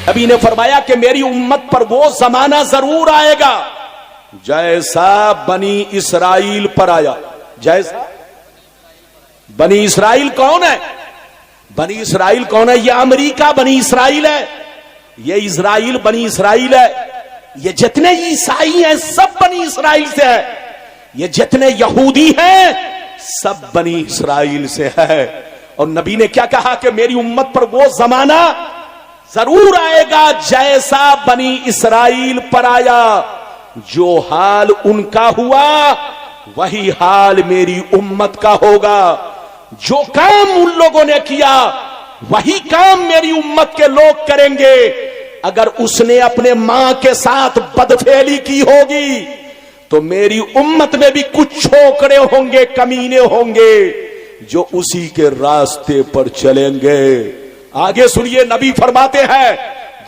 نبی نے فرمایا کہ میری امت پر وہ زمانہ ضرور آئے گا جیسا بنی اسرائیل پر آیا. جیسا بنی اسرائیل کون ہے؟ بنی اسرائیل کون ہے؟ یہ امریکہ بنی اسرائیل ہے، یہ اسرائیل بنی اسرائیل ہے، یہ جتنے عیسائی ہیں سب بنی اسرائیل سے ہے، یہ جتنے یہودی ہیں سب بنی اسرائیل سے ہے. اور نبی نے کیا کہا کہ میری امت پر وہ زمانہ ضرور آئے گا جیسا بنی اسرائیل پر آیا. جو حال ان کا ہوا وہی حال میری امت کا ہوگا. جو کام ان لوگوں نے کیا وہی کام میری امت کے لوگ کریں گے. اگر اس نے اپنے ماں کے ساتھ بدفعلی کی ہوگی تو میری امت میں بھی کچھ چھوکرے ہوں گے، کمینے ہوں گے جو اسی کے راستے پر چلیں گے. آگے سنیے، نبی فرماتے ہیں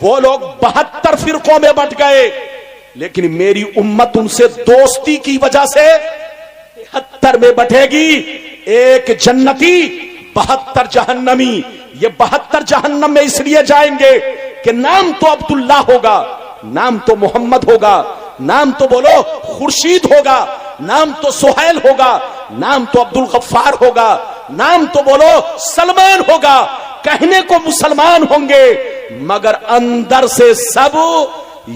وہ لوگ 72 فرقوں میں بٹ گئے لیکن میری امت ان سے دوستی کی وجہ سے 73 میں بٹے گی. ایک جنتی 72 جہنمی. یہ 72 جہنم میں اس لیے جائیں گے کہ نام تو عبداللہ ہوگا، نام تو محمد ہوگا، نام تو بولو خورشید ہوگا، نام تو سہیل ہوگا، نام تو عبد الغفار ہوگا، نام تو بولو سلمان ہوگا، کہنے کو مسلمان ہوں گے مگر اندر سے سب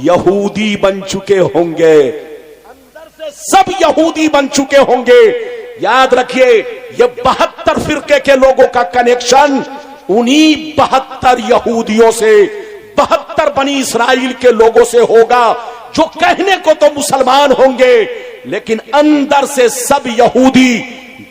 یہودی بن چکے ہوں گے. اندر سے سب یہودی بن چکے ہوں گے. یاد رکھیے یہ 72 فرقے کے لوگوں کا کنیکشن انہی 72 یہودیوں سے، 72 بنی اسرائیل کے لوگوں سے ہوگا جو کہنے کو تو مسلمان ہوں گے لیکن اندر سے سب یہودی،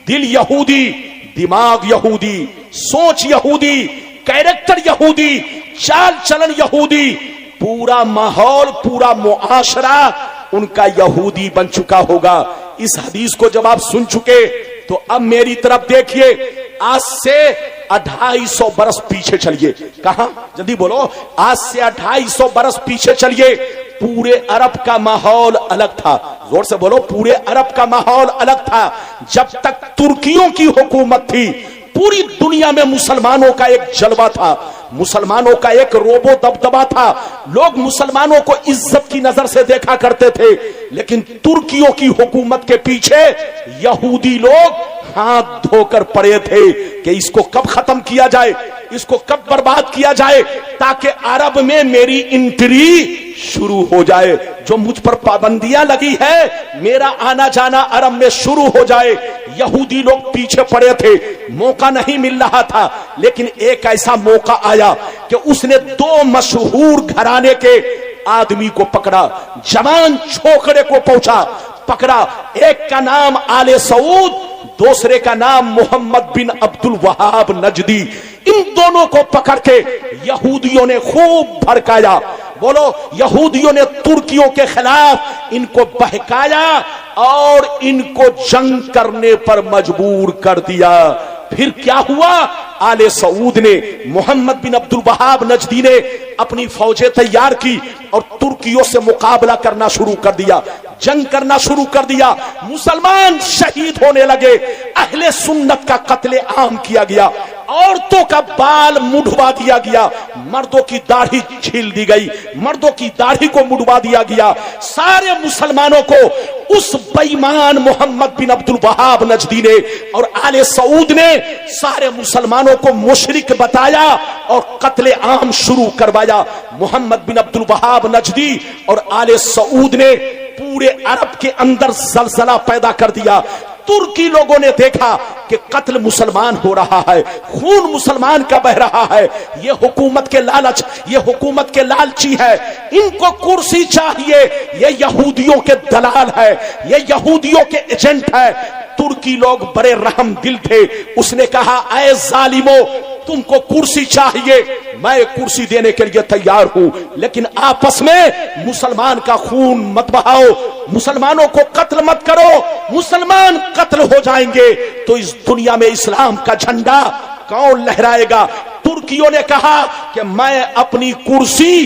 دل یہودی، دماغ یہودی، سوچ یہودی، کیریکٹر یہودی، چال چلن یہودی، پورا ماحول، پورا معاشرہ ان کا یہودی بن چکا ہوگا. اس حدیث کو جب آپ سن چکے تو اب میری طرف دیکھیے، آج سے 250 برس پیچھے چلیے. کہاں؟ جلدی بولو. آج سے 250 برس پیچھے چلیے. پورے عرب کا ماحول الگ تھا. زور سے بولو. پورے عرب کا ماحول الگ تھا. جب تک ترکیوں کی حکومت تھی پوری دنیا میں مسلمانوں کا ایک جلوہ تھا، مسلمانوں کا ایک روب و دبدبہ تھا. لوگ مسلمانوں کو عزت کی نظر سے دیکھا کرتے تھے لیکن ترکیوں کی حکومت کے پیچھے یہودی لوگ ہاتھ دھو کر پڑے تھے کہ اس کو کب ختم کیا جائے، اس کو کب برباد کیا جائے تاکہ عرب میں میری انٹری شروع ہو جائے. جو مجھ پر پابندیاں لگی ہے میرا آنا جانا عرب میں شروع ہو جائے. یہودی لوگ پیچھے پڑے تھے، موقع نہیں مل رہا تھا لیکن ایک ایسا موقع آیا کہ اس نے 2 مشہور گھرانے کے آدمی کو پکڑا، جوان چھوکرے کو پکڑا. ایک کا نام آل سعود، دوسرے کا نام محمد بن عبد الوہاب نجدی. ان دونوں کو پکڑ کے یہودیوں نے خوب بھڑکایا. بولو. یہودیوں نے ترکیوں کے خلاف ان کو بہکایا اور ان کو جنگ کرنے پر مجبور کر دیا. پھر کیا ہوا؟ آل سعود نے، محمد بن عبد الوہاب نجدی نے اپنی فوجیں تیار کی اور ترکیوں سے مقابلہ کرنا شروع کر دیا، جنگ کرنا شروع کر دیا. مسلمان شہید ہونے لگے، اہل سنت کا قتل عام کیا گیا، عورتوں کا بال مڈوا دیا گیا، مردوں کی داڑھی چھیل دی گئی، مردوں کی داڑھی کو مڈوا دیا گیا. سارے مسلمانوں کو اس بے ایمان محمد بن عبد الوہاب نجدی نے اور آل سعود نے سارے مسلمانوں کو مشرک بتایا اور قتل عام شروع کروایا. محمد بن عبد الوہاب نجدی اور آل سعود نے پورے عرب کے اندر زلزلہ پیدا کر دیا. ترکی لوگوں نے دیکھا کہ قتل مسلمان ہو رہا ہے، خون مسلمان کا بہ رہا ہے. یہ حکومت کے لالچ، یہ حکومت کے لالچی ہے، ان کو کرسی چاہیے، یہ یہودیوں کے دلال ہے، یہ یہودیوں کے ایجنٹ ہے. ترکی لوگ بڑے رحم دل تھے. اس نے کہا اے ظالمو، تم کو کرسی چاہیے، میں کرسی دینے کے لیے تیار ہوں لیکن آپس میں مسلمان کا خون مت بہاؤ، مسلمانوں کو قتل مت کرو. مسلمان قتل ہو جائیں گے تو اس دنیا میں اسلام کا جھنڈا کون لہرائے گا؟ ترکیوں نے کہا کہ میں اپنی کرسی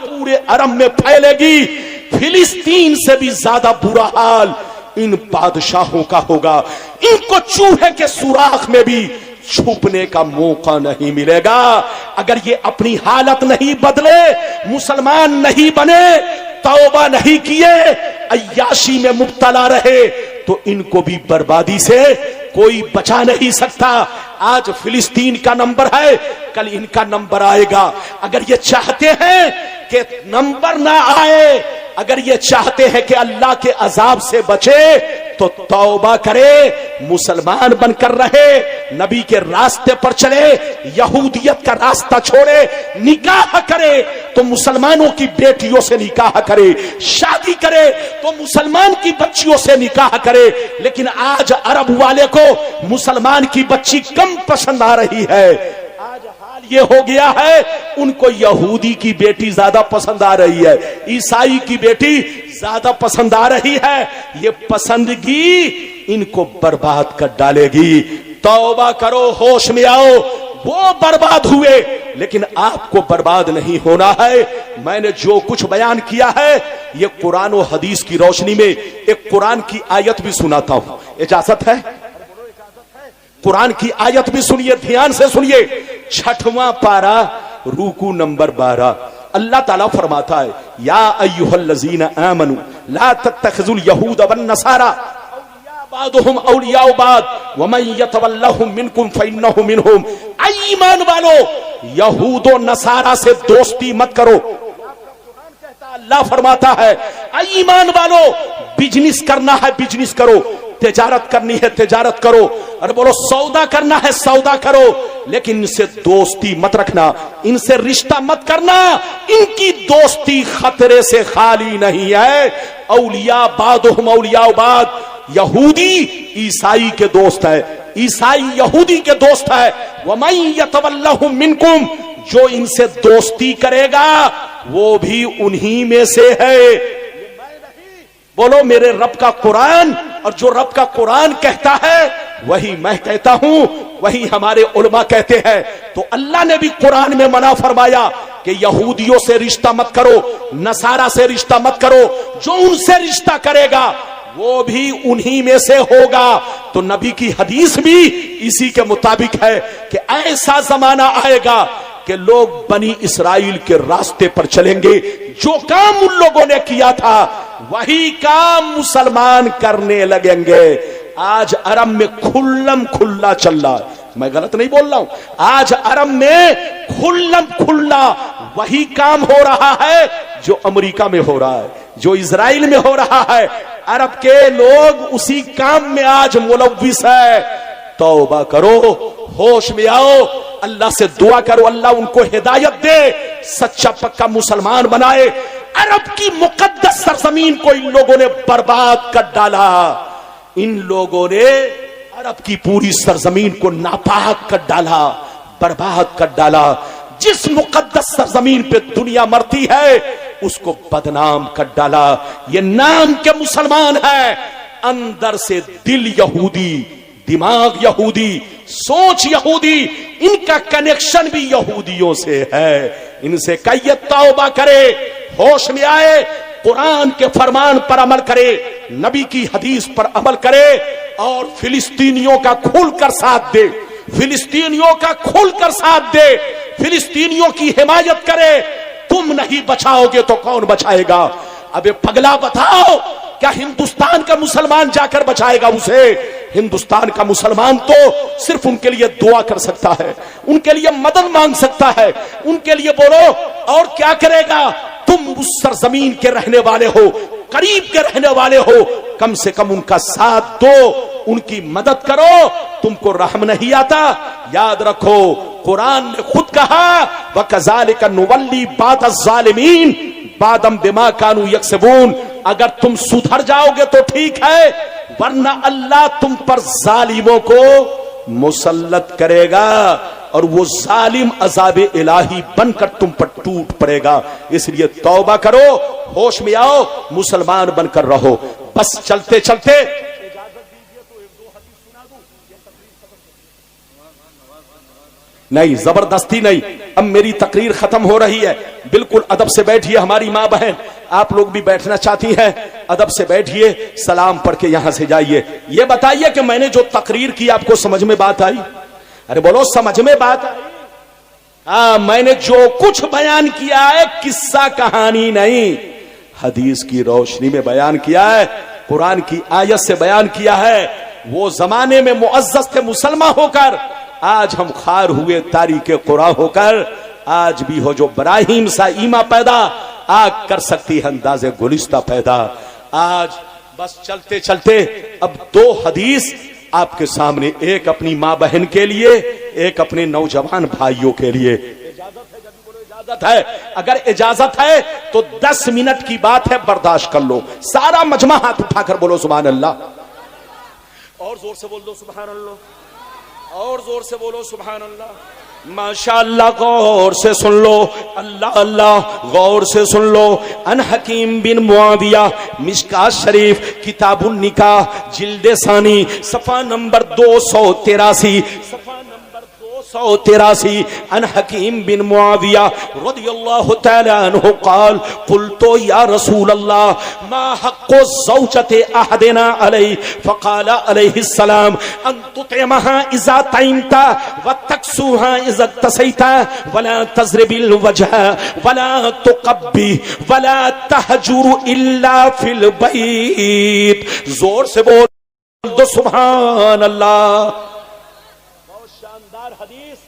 پورے عرب میں پھیلے گی. فلسطین سے بھی زیادہ برا حال ان بادشاہوں کا ہوگا. ان کو چوہے کے سوراخ میں بھی چھپنے کا موقع نہیں ملے گا. اگر یہ اپنی حالت نہیں بدلے, مسلمان نہیں بنے, توبہ نہیں کیے, عیاشی میں مبتلا رہے, تو ان کو بھی بربادی سے کوئی بچا نہیں سکتا. آج فلسطین کا نمبر ہے, کل ان کا نمبر آئے گا. اگر یہ چاہتے ہیں کہ نمبر نہ آئے, اگر یہ چاہتے ہیں کہ اللہ کے عذاب سے بچے, تو توبہ کرے, مسلمان بن کر رہے, نبی کے راستے پر چلے, یہودیت کا راستہ چھوڑے, نکاح کرے تو مسلمانوں کی بیٹیوں سے نکاح کرے, شادی کرے تو مسلمان کی بچیوں سے نکاح کرے. لیکن آج عرب والے کو مسلمان کی بچی کم پسند آ رہی ہے. آج حال یہ ہو گیا ہے, ان کو یہودی کی بیٹی زیادہ پسند آ رہی ہے, عیسائی کی بیٹی زیادہ پسند آ رہی ہے. یہ پسندگی ان کو برباد کر ڈالے گی. توبہ کرو, ہوش میں آؤ. وہ برباد ہوئے, لیکن آپ کو برباد نہیں ہونا ہے. میں نے جو کچھ بیان کیا ہے یہ قرآن و حدیث کی روشنی میں ایک قرآن کی آیت بھی سناتا ہوں. اجازت ہے؟ قرآن کی آیت بھی سنیے, دھیان سے سنیے. 6واں پارہ رکوع نمبر 12. اللہ تعالیٰ فرماتا ہے, یا ایھا الذین آمنوا لا تتخذوا اليہود والنصارى بعضهم اولیاء بعض ومن یتولہم منکم فانہ منہم. ایمان والو, یہود و نصارہ سے دوستی مت کرو. اللہ فرماتا ہے, ایمان والو, بزنس کرنا ہے بزنس کرو, تجارت کرنی ہے تجارت کرو, اور بولو سودا کرنا ہے سودا کرو, لیکن ان سے دوستی مت رکھنا, ان سے رشتہ مت کرنا. ان کی دوستی خطرے سے خالی نہیں ہے. اولیاء بعضهم اولیاء بعض, یہودی عیسائی کے دوست ہے, عیسائی یہودی کے دوست ہے. ومن یتولہم منکم, جو ان سے دوستی کرے گا وہ بھی انہی میں سے ہے. بولو میرے رب کا قرآن, اور جو رب کا قرآن کہتا ہے وہی میں کہتا ہوں, وہی ہمارے علماء کہتے ہیں. تو اللہ نے بھی قرآن میں منع فرمایا کہ یہودیوں سے رشتہ مت کرو, نصارہ سے رشتہ مت کرو. جو ان سے رشتہ کرے گا وہ بھی انہی میں سے ہوگا. تو نبی کی حدیث بھی اسی کے مطابق ہے کہ ایسا زمانہ آئے گا کہ لوگ بنی اسرائیل کے راستے پر چلیں گے. جو کام ان لوگوں نے کیا تھا وہی کام مسلمان کرنے لگیں گے. آج عرب میں کھلم کھلا چل رہا ہے, میں غلط نہیں بول رہا ہوں, آج عرب میں کھلم کھلا وہی کام ہو رہا ہے جو امریکہ میں ہو رہا ہے, جو اسرائیل میں ہو رہا ہے. عرب کے لوگ اسی کام میں آج ملوث ہے. توبہ کرو, ہوش میں آؤ, اللہ سے دعا کرو اللہ ان کو ہدایت دے, سچا پکا مسلمان بنائے. عرب کی مقدس سرزمین کو ان لوگوں نے برباد کر ڈالا. ان لوگوں نے عرب کی پوری سرزمین کو ناپاک کر ڈالا, برباد کر ڈالا. جس مقدس سرزمین پہ دنیا مرتی ہے اس کو بدنام کر ڈالا. یہ نام کے مسلمان ہے, اندر سے دل یہودی, دماغ یہودی, سوچ یہودی, ان کا کنیکشن بھی یہودیوں سے ہے. ان سے کہیے توبہ کرے, ہوش میں آئے, قرآن کے فرمان پر عمل کرے, نبی کی حدیث پر عمل کرے, اور فلسطینیوں کا کھل کر ساتھ دے, فلسطینیوں کا کھل کر ساتھ دے, فلسطینیوں کی حمایت کرے. تم نہیں بچاؤ گے تو کون بچائے گا؟ ابے پگلا بتاؤ, کیا ہندوستان کا مسلمان جا کر بچائے گا اسے؟ ہندوستان کا مسلمان تو صرف ان کے لیے دعا کر سکتا ہے, ان کے لیے مدد مانگ سکتا ہے, ان کے لیے بولو. اور کیا کرے گا؟ تم اس سرزمین کے رہنے والے ہو, قریب کے رہنے والے ہو, کم سے کم ان کا ساتھ دو, ان کی مدد کرو. تم کو رحم نہیں آتا؟ یاد رکھو قرآن نے خود کہا وَكَذَلِكَ نُوَلِّي بَعْضَ الظَّالِمِينَ بَعْضًا بِمَا كَانُوا يَكْسِبُونَ. اگر تم سدھر جاؤ گے تو ٹھیک ہے, ورنہ اللہ تم پر ظالموں کو مسلط کرے گا, اور وہ ظالم عذاب الہی بن کر تم پر ٹوٹ پڑے گا. اس لیے توبہ کرو, ہوش میں آؤ, مسلمان بن کر رہو. بس چلتے چلتے نہیں، زبردستی نہیں. اب میری تقریر ختم ہو رہی ہے، بالکل ادب سے بیٹھیے ہماری ماں بہن، آپ لوگ بھی بیٹھنا چاہتی ہیں، ادب سے بیٹھیے، سلام پڑھ کے یہاں سے جائیے. یہ بتائیے کہ میں نے جو تقریر کی آپ کو سمجھ میں بات آئی؟ ارے بولو سمجھ میں بات آئی؟ ہاں، میں نے جو کچھ بیان کیا ہے قصہ کہانی نہیں، حدیث کی روشنی میں بیان کیا ہے، قرآن کی آیت سے بیان کیا ہے. وہ زمانے میں معزز تھے مسلمان ہو کر، آج ہم خار ہوئے تاریخ قرآن ہو کر. آج بھی ہو جو براہیم سا ایما پیدا، آگ کر سکتی ہے انداز گلستہ پیدا. آج بس چلتے چلتے اب دو حدیث آپ کے سامنے، ایک اپنی ماں بہن کے لیے، ایک اپنے نوجوان بھائیوں کے لیے. اجازت ہے؟ اگر اجازت ہے تو 10 منٹ کی بات ہے، برداشت کر لو. سارا مجمع ہاتھ اٹھا کر بولو سبحان اللہ، اور زور سے بول دو سبحان اللہ، اور زور سے بولو سبحان اللہ. ماشاء اللہ، غور سے سن لو، اللہ اللہ، غور سے سن لو. ان حکیم بن معاویہ، مشکات شریف، کتاب النکاح، جلد ثانی، صفحہ نمبر 283، صفحہ نمبر 283. ان حکیم بن معاویہ رضی اللہ تعالی عنہ قال قلت یا رسول اللہ ما حق زوجت احدنا علی فقال علیہ السلام ان تطعمها اذا طعمت وتكسوها اذا اكتسيت ولا تضرب الوجه ولا تقبي ولا تهجر الا في البيت. زور سے بول دو سبحان اللہ. حدیث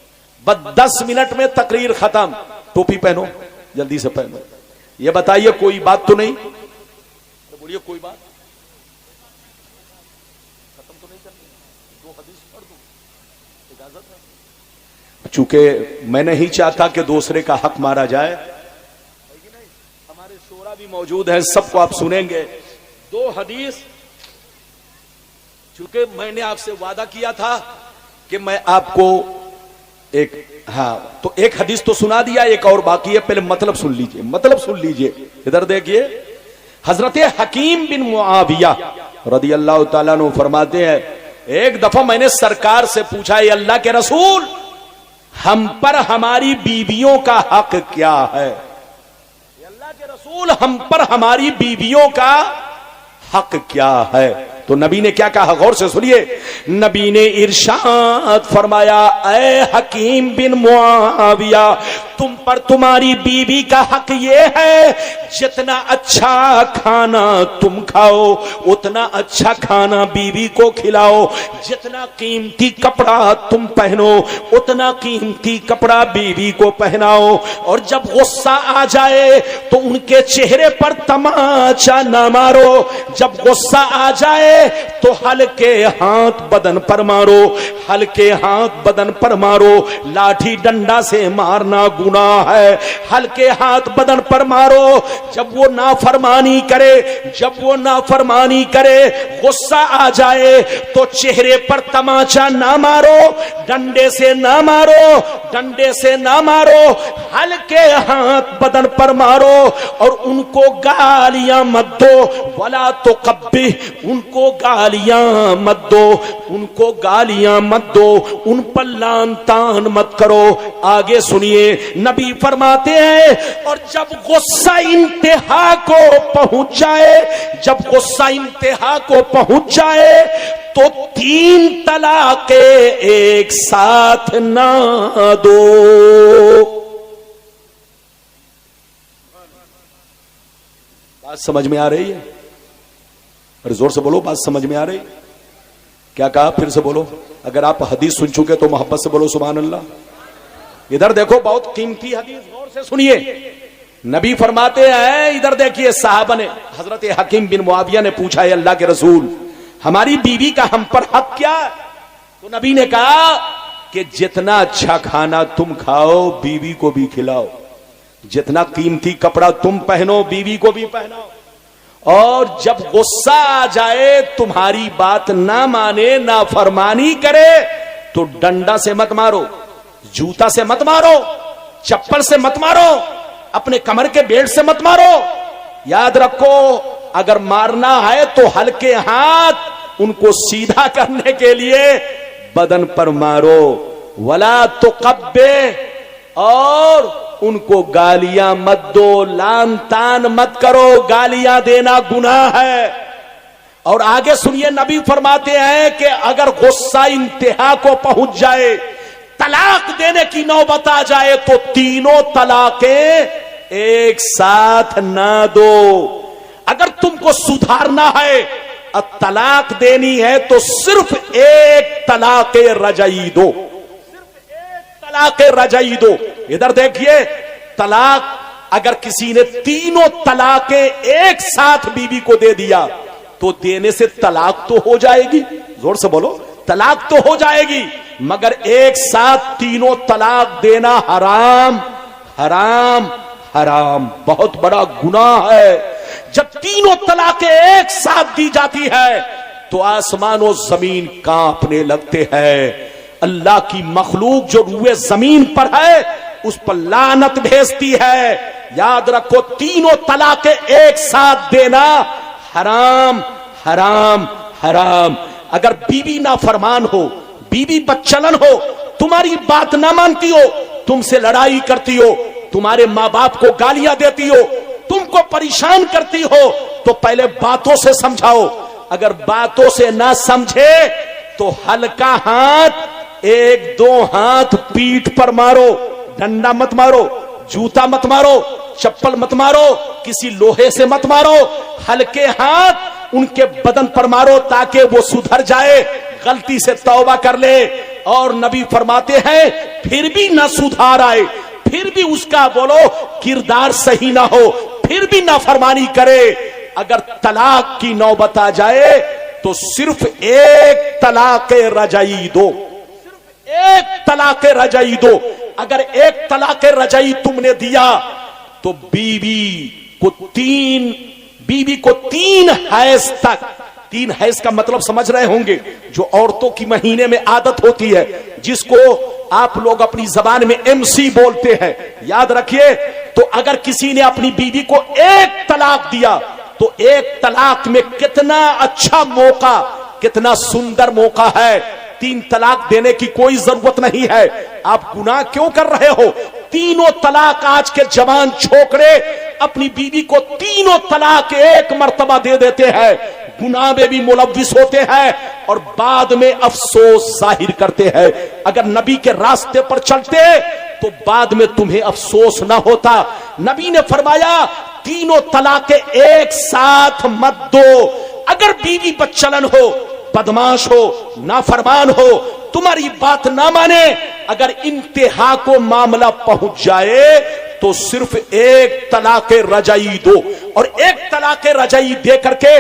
بس 10 منٹ میں تقریر ختم. ٹوپی پہنو، جلدی سے پہنو. یہ بتائیے کوئی بات تو نہیں؟ بولیے کوئی بات ختم تو نہیں کرنی؟ 2 حدیث پڑھ دوں، اجازت ہے؟ چونکہ میں نہیں چاہتا کہ دوسرے کا حق مارا جائے، ہمارے شورا بھی موجود ہیں، سب کو آپ سنیں گے. 2 حدیث، چونکہ میں نے آپ سے وعدہ کیا تھا کہ میں آپ کو تو ایک حدیث تو سنا دیا، ایک اور باقی ہے. پہلے مطلب سن لیجئے، مطلب سن لیجئے. ادھر دیکھیے، حضرت حکیم بن معاویہ رضی اللہ تعالیٰ عنہ فرماتے ہیں ایک دفعہ میں نے سرکار سے پوچھا، اے اللہ کے رسول، ہم پر ہماری بیویوں کا حق کیا ہے؟ اے اللہ کے رسول، ہم پر ہماری بیویوں کا حق کیا ہے؟ تو نبی نے کیا کہا؟ غور سے سنیے. نبی نے ارشاد فرمایا، اے حکیم بن معاویہ، تم پر تمہاری بیوی کا حق یہ ہے جتنا اچھا کھانا تم کھاؤ اتنا اچھا کھانا بیوی کو کھلاؤ، جتنا قیمتی کپڑا تم پہنو اتنا قیمتی کپڑا بیوی کو پہناؤ، اور جب غصہ آ جائے تو ان کے چہرے پر تماچا نہ مارو، جب غصہ آ جائے تو ہلکے ہاتھ بدن پر مارو، ہلکے ہاتھ بدن پر مارو. لاٹھی ڈنڈا سے مارنا گناہ ہے، ہلکے ہاتھ بدن پر مارو. جب وہ نافرمانی کرے، جب وہ نافرمانی کرے، غصہ آ جائے تو چہرے پر تماچا نہ مارو، ڈنڈے سے نہ مارو، ڈنڈے سے نہ مارو، ہلکے ہاتھ بدن پر مارو، اور ان کو گالیاں مت دو. ولا تقبح، ان کو گالیاں مت دو، ان کو گالیاں مت دو، ان پر لان تان مت کرو. آگے سنیے، نبی فرماتے ہیں اور جب غصہ انتہا کو پہنچ جائے، جب غصہ انتہا کو پہنچ جائے تو 3 طلاقیں ایک ساتھ نہ دو. بات سمجھ میں آ رہی ہے؟ اور زور سے بولو، بات سمجھ میں آ رہی؟ کیا کہا؟ پھر سے بولو. اگر آپ حدیث سن چکے تو محبت سے بولو سبحان اللہ. ادھر دیکھو، بہت قیمتی حدیث، غور سے سنیے. نبی فرماتے ہیں، ادھر دیکھیے، صحابہ نے حضرت حکیم بن معاویہ نے پوچھا، ہے اللہ کے رسول، ہماری بیوی کا ہم پر حق کیا ہے؟ تو نبی نے کہا کہ جتنا اچھا کھانا تم کھاؤ بیوی کو بھی کھلاؤ، جتنا قیمتی کپڑا تم پہنو بیوی کو بھی پہناؤ، اور جب غصہ آ جائے تمہاری بات نہ مانے، نہ فرمانی کرے تو ڈنڈا سے مت مارو، جوتا سے مت مارو، چپل سے مت مارو، اپنے کمر کے بیلٹ سے مت مارو. یاد رکھو، اگر مارنا ہے تو ہلکے ہاتھ ان کو سیدھا کرنے کے لیے بدن پر مارو. ولا تقبح، اور ان کو گالیاں مت دو، لان تان مت کرو، گالیاں دینا گناہ ہے۔ اور آگے سنیے، نبی فرماتے ہیں کہ اگر غصہ انتہا کو پہنچ جائے، طلاق دینے کی نوبت آ جائے، تو تینوں طلاقیں ایک ساتھ نہ دو۔ اگر تم کو سدھارنا ہے، طلاق دینی ہے، تو صرف ایک طلاق رجعی دو، صرف ایک طلاق رجعی دو۔ ادھر دیکھیے، طلاق اگر کسی نے تینوں طلاقیں ایک ساتھ بیوی کو دے دیا تو دینے سے طلاق تو ہو جائے گی، زور سے بولو، طلاق تو ہو جائے گی، مگر ایک ساتھ تینوں طلاق دینا حرام حرام حرام، بہت بڑا گناہ ہے۔ جب تینوں طلاقیں ایک ساتھ دی جاتی ہے تو آسمان و زمین کانپنے لگتے ہیں۔ اللہ کی مخلوق جو روئے زمین پر ہے اس پر لعنت بھیجتی ہے۔ یاد رکھو، تینوں طلاقیں ایک ساتھ دینا حرام حرام حرام۔ اگر بیوی نافرمان ہو، بیوی بدچلن ہو، تمہاری بات نہ مانتی ہو، تم سے لڑائی کرتی ہو، تمہارے ماں باپ کو گالیاں دیتی ہو، تم کو پریشان کرتی ہو، تو پہلے باتوں سے سمجھاؤ۔ اگر باتوں سے نہ سمجھے تو ہلکا ہاتھ، ایک دو ہاتھ پیٹھ پر مارو، ڈنڈا مت مارو، جوتا مت مارو، چپل مت مارو، کسی لوہے سے مت مارو، ہلکے ہاتھ ان کے بدن پر مارو تاکہ وہ سدھر جائے، غلطی سے توبہ کر لے۔ اور نبی فرماتے ہیں پھر بھی نہ سدھار آئے، پھر بھی اس کا بولو کردار صحیح نہ ہو، پھر بھی نافرمانی کرے، اگر طلاق کی نوبت آ جائے تو صرف ایک طلاق رجعی دو، صرف ایک طلاق رجعی دو۔ اگر ایک طلاق رجعی تم نے دیا تو بیوی کو تین حیض تک، تین حیض کا مطلب سمجھ رہے ہوں گے، جو عورتوں کی مہینے میں عادت ہوتی ہے، جس کو آپ لوگ اپنی زبان میں MC بولتے ہیں، یاد رکھیے۔ تو اگر کسی نے اپنی بیوی کو ایک طلاق دیا تو ایک طلاق میں کتنا اچھا موقع، کتنا سندر موقع ہے۔ تین طلاق دینے کی کوئی ضرورت نہیں ہے۔ آپ گناہ کیوں کر رہے ہو؟ تینوں طلاق آج کے جوان چھوکرے اپنی بیوی کو تینوں طلاق ایک مرتبہ دے دیتے ہیں، گناہ میں بھی ملوث ہوتے ہیں اور بعد میں افسوس ظاہر کرتے ہیں۔ اگر نبی کے راستے پر چلتے تو بعد میں تمہیں افسوس نہ ہوتا۔ نبی نے فرمایا تینوں طلاق ایک ساتھ مت دو۔ اگر بیوی بدچلن ہو، بدماش ہو، نافرمان ہو، تمہاری بات نہ مانے، اگر انتہا کو معاملہ پہنچ جائے تو صرف ایک طلاق رجعی دو، اور ایک طلاق رجعی دے کر کے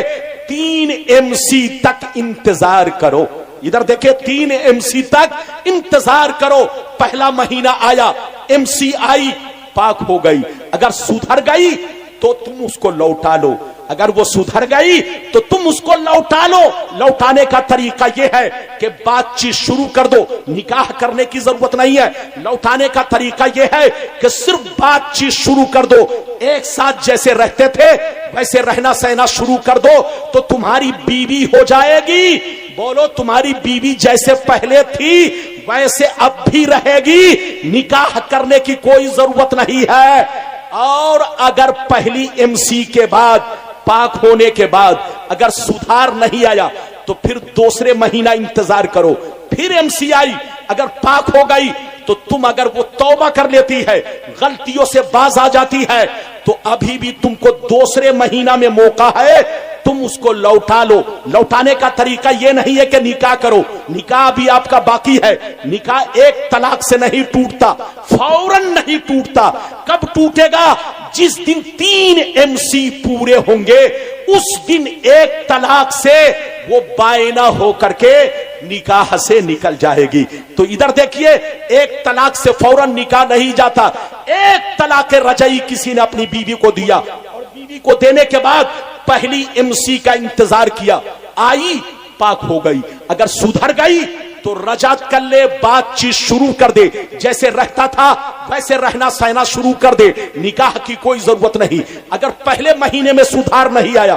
3 MC تک انتظار کرو۔ ادھر دیکھیں، 3 MC تک انتظار کرو۔ پہلا مہینہ آیا، MC آئی، پاک ہو گئی، اگر سدھر گئی تو تم اس کو لوٹا لو، اگر وہ سدھر گئی تو تم اس کو لوٹا لو۔ لوٹانے کا طریقہ یہ ہے کہ بات چیت شروع کر دو، نکاح کرنے کی ضرورت نہیں ہے۔ لوٹانے کا طریقہ یہ ہے کہ صرف بات چیت شروع کر دو، ایک ساتھ جیسے رہتے تھے ویسے رہنا سہنا شروع کر دو تو تمہاری بیوی ہو جائے گی۔ بولو، تمہاری بیوی جیسے پہلے تھی ویسے اب بھی رہے گی، نکاح کرنے کی کوئی ضرورت نہیں ہے۔ اور اگر پہلی MC کے بعد، پاک ہونے کے بعد اگر سدھار نہیں آیا تو پھر دوسرے مہینہ انتظار کرو، پھر MC آئی، اگر پاک ہو گئی تو تم، اگر وہ توبہ کر لیتی ہے، غلطیوں سے باز آ جاتی ہے، تو ابھی بھی تم کو دوسرے مہینہ میں موقع ہے، تم اس کو لوٹا لو۔ لوٹانے کا طریقہ یہ نہیں ہے کہ نکاح کرو، نکاح بھی آپ کا باقی ہے۔ نکاح ایک طلاق سے نہیں ٹوٹتا، فوراً نہیں ٹوٹتا۔ کب ٹوٹے گا؟ جس دن 3 MC پورے ہوں گے، اس دن ایک طلاق سے وہ بائنا ہو کر کے نکاح سے نکل جائے گی۔ تو ادھر دیکھیے، ایک طلاق سے فوراً نکاح نہیں جاتا۔ ایک طلاق رجعی کسی نے اپنی بیوی کو دیا، اور بیوی کو دینے کے بعد پہلی MC کا انتظار کیا، آئی، پاک ہو گئی، اگر سدھر گئی تو رجعت کر لے، بات چیت شروع کر دے، جیسے رہتا تھا ویسے رہنا سہنا شروع کر دے، نکاح کی کوئی ضرورت نہیں۔ اگر پہلے مہینے میں سدھار نہیں آیا،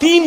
3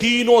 3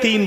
3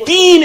3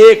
1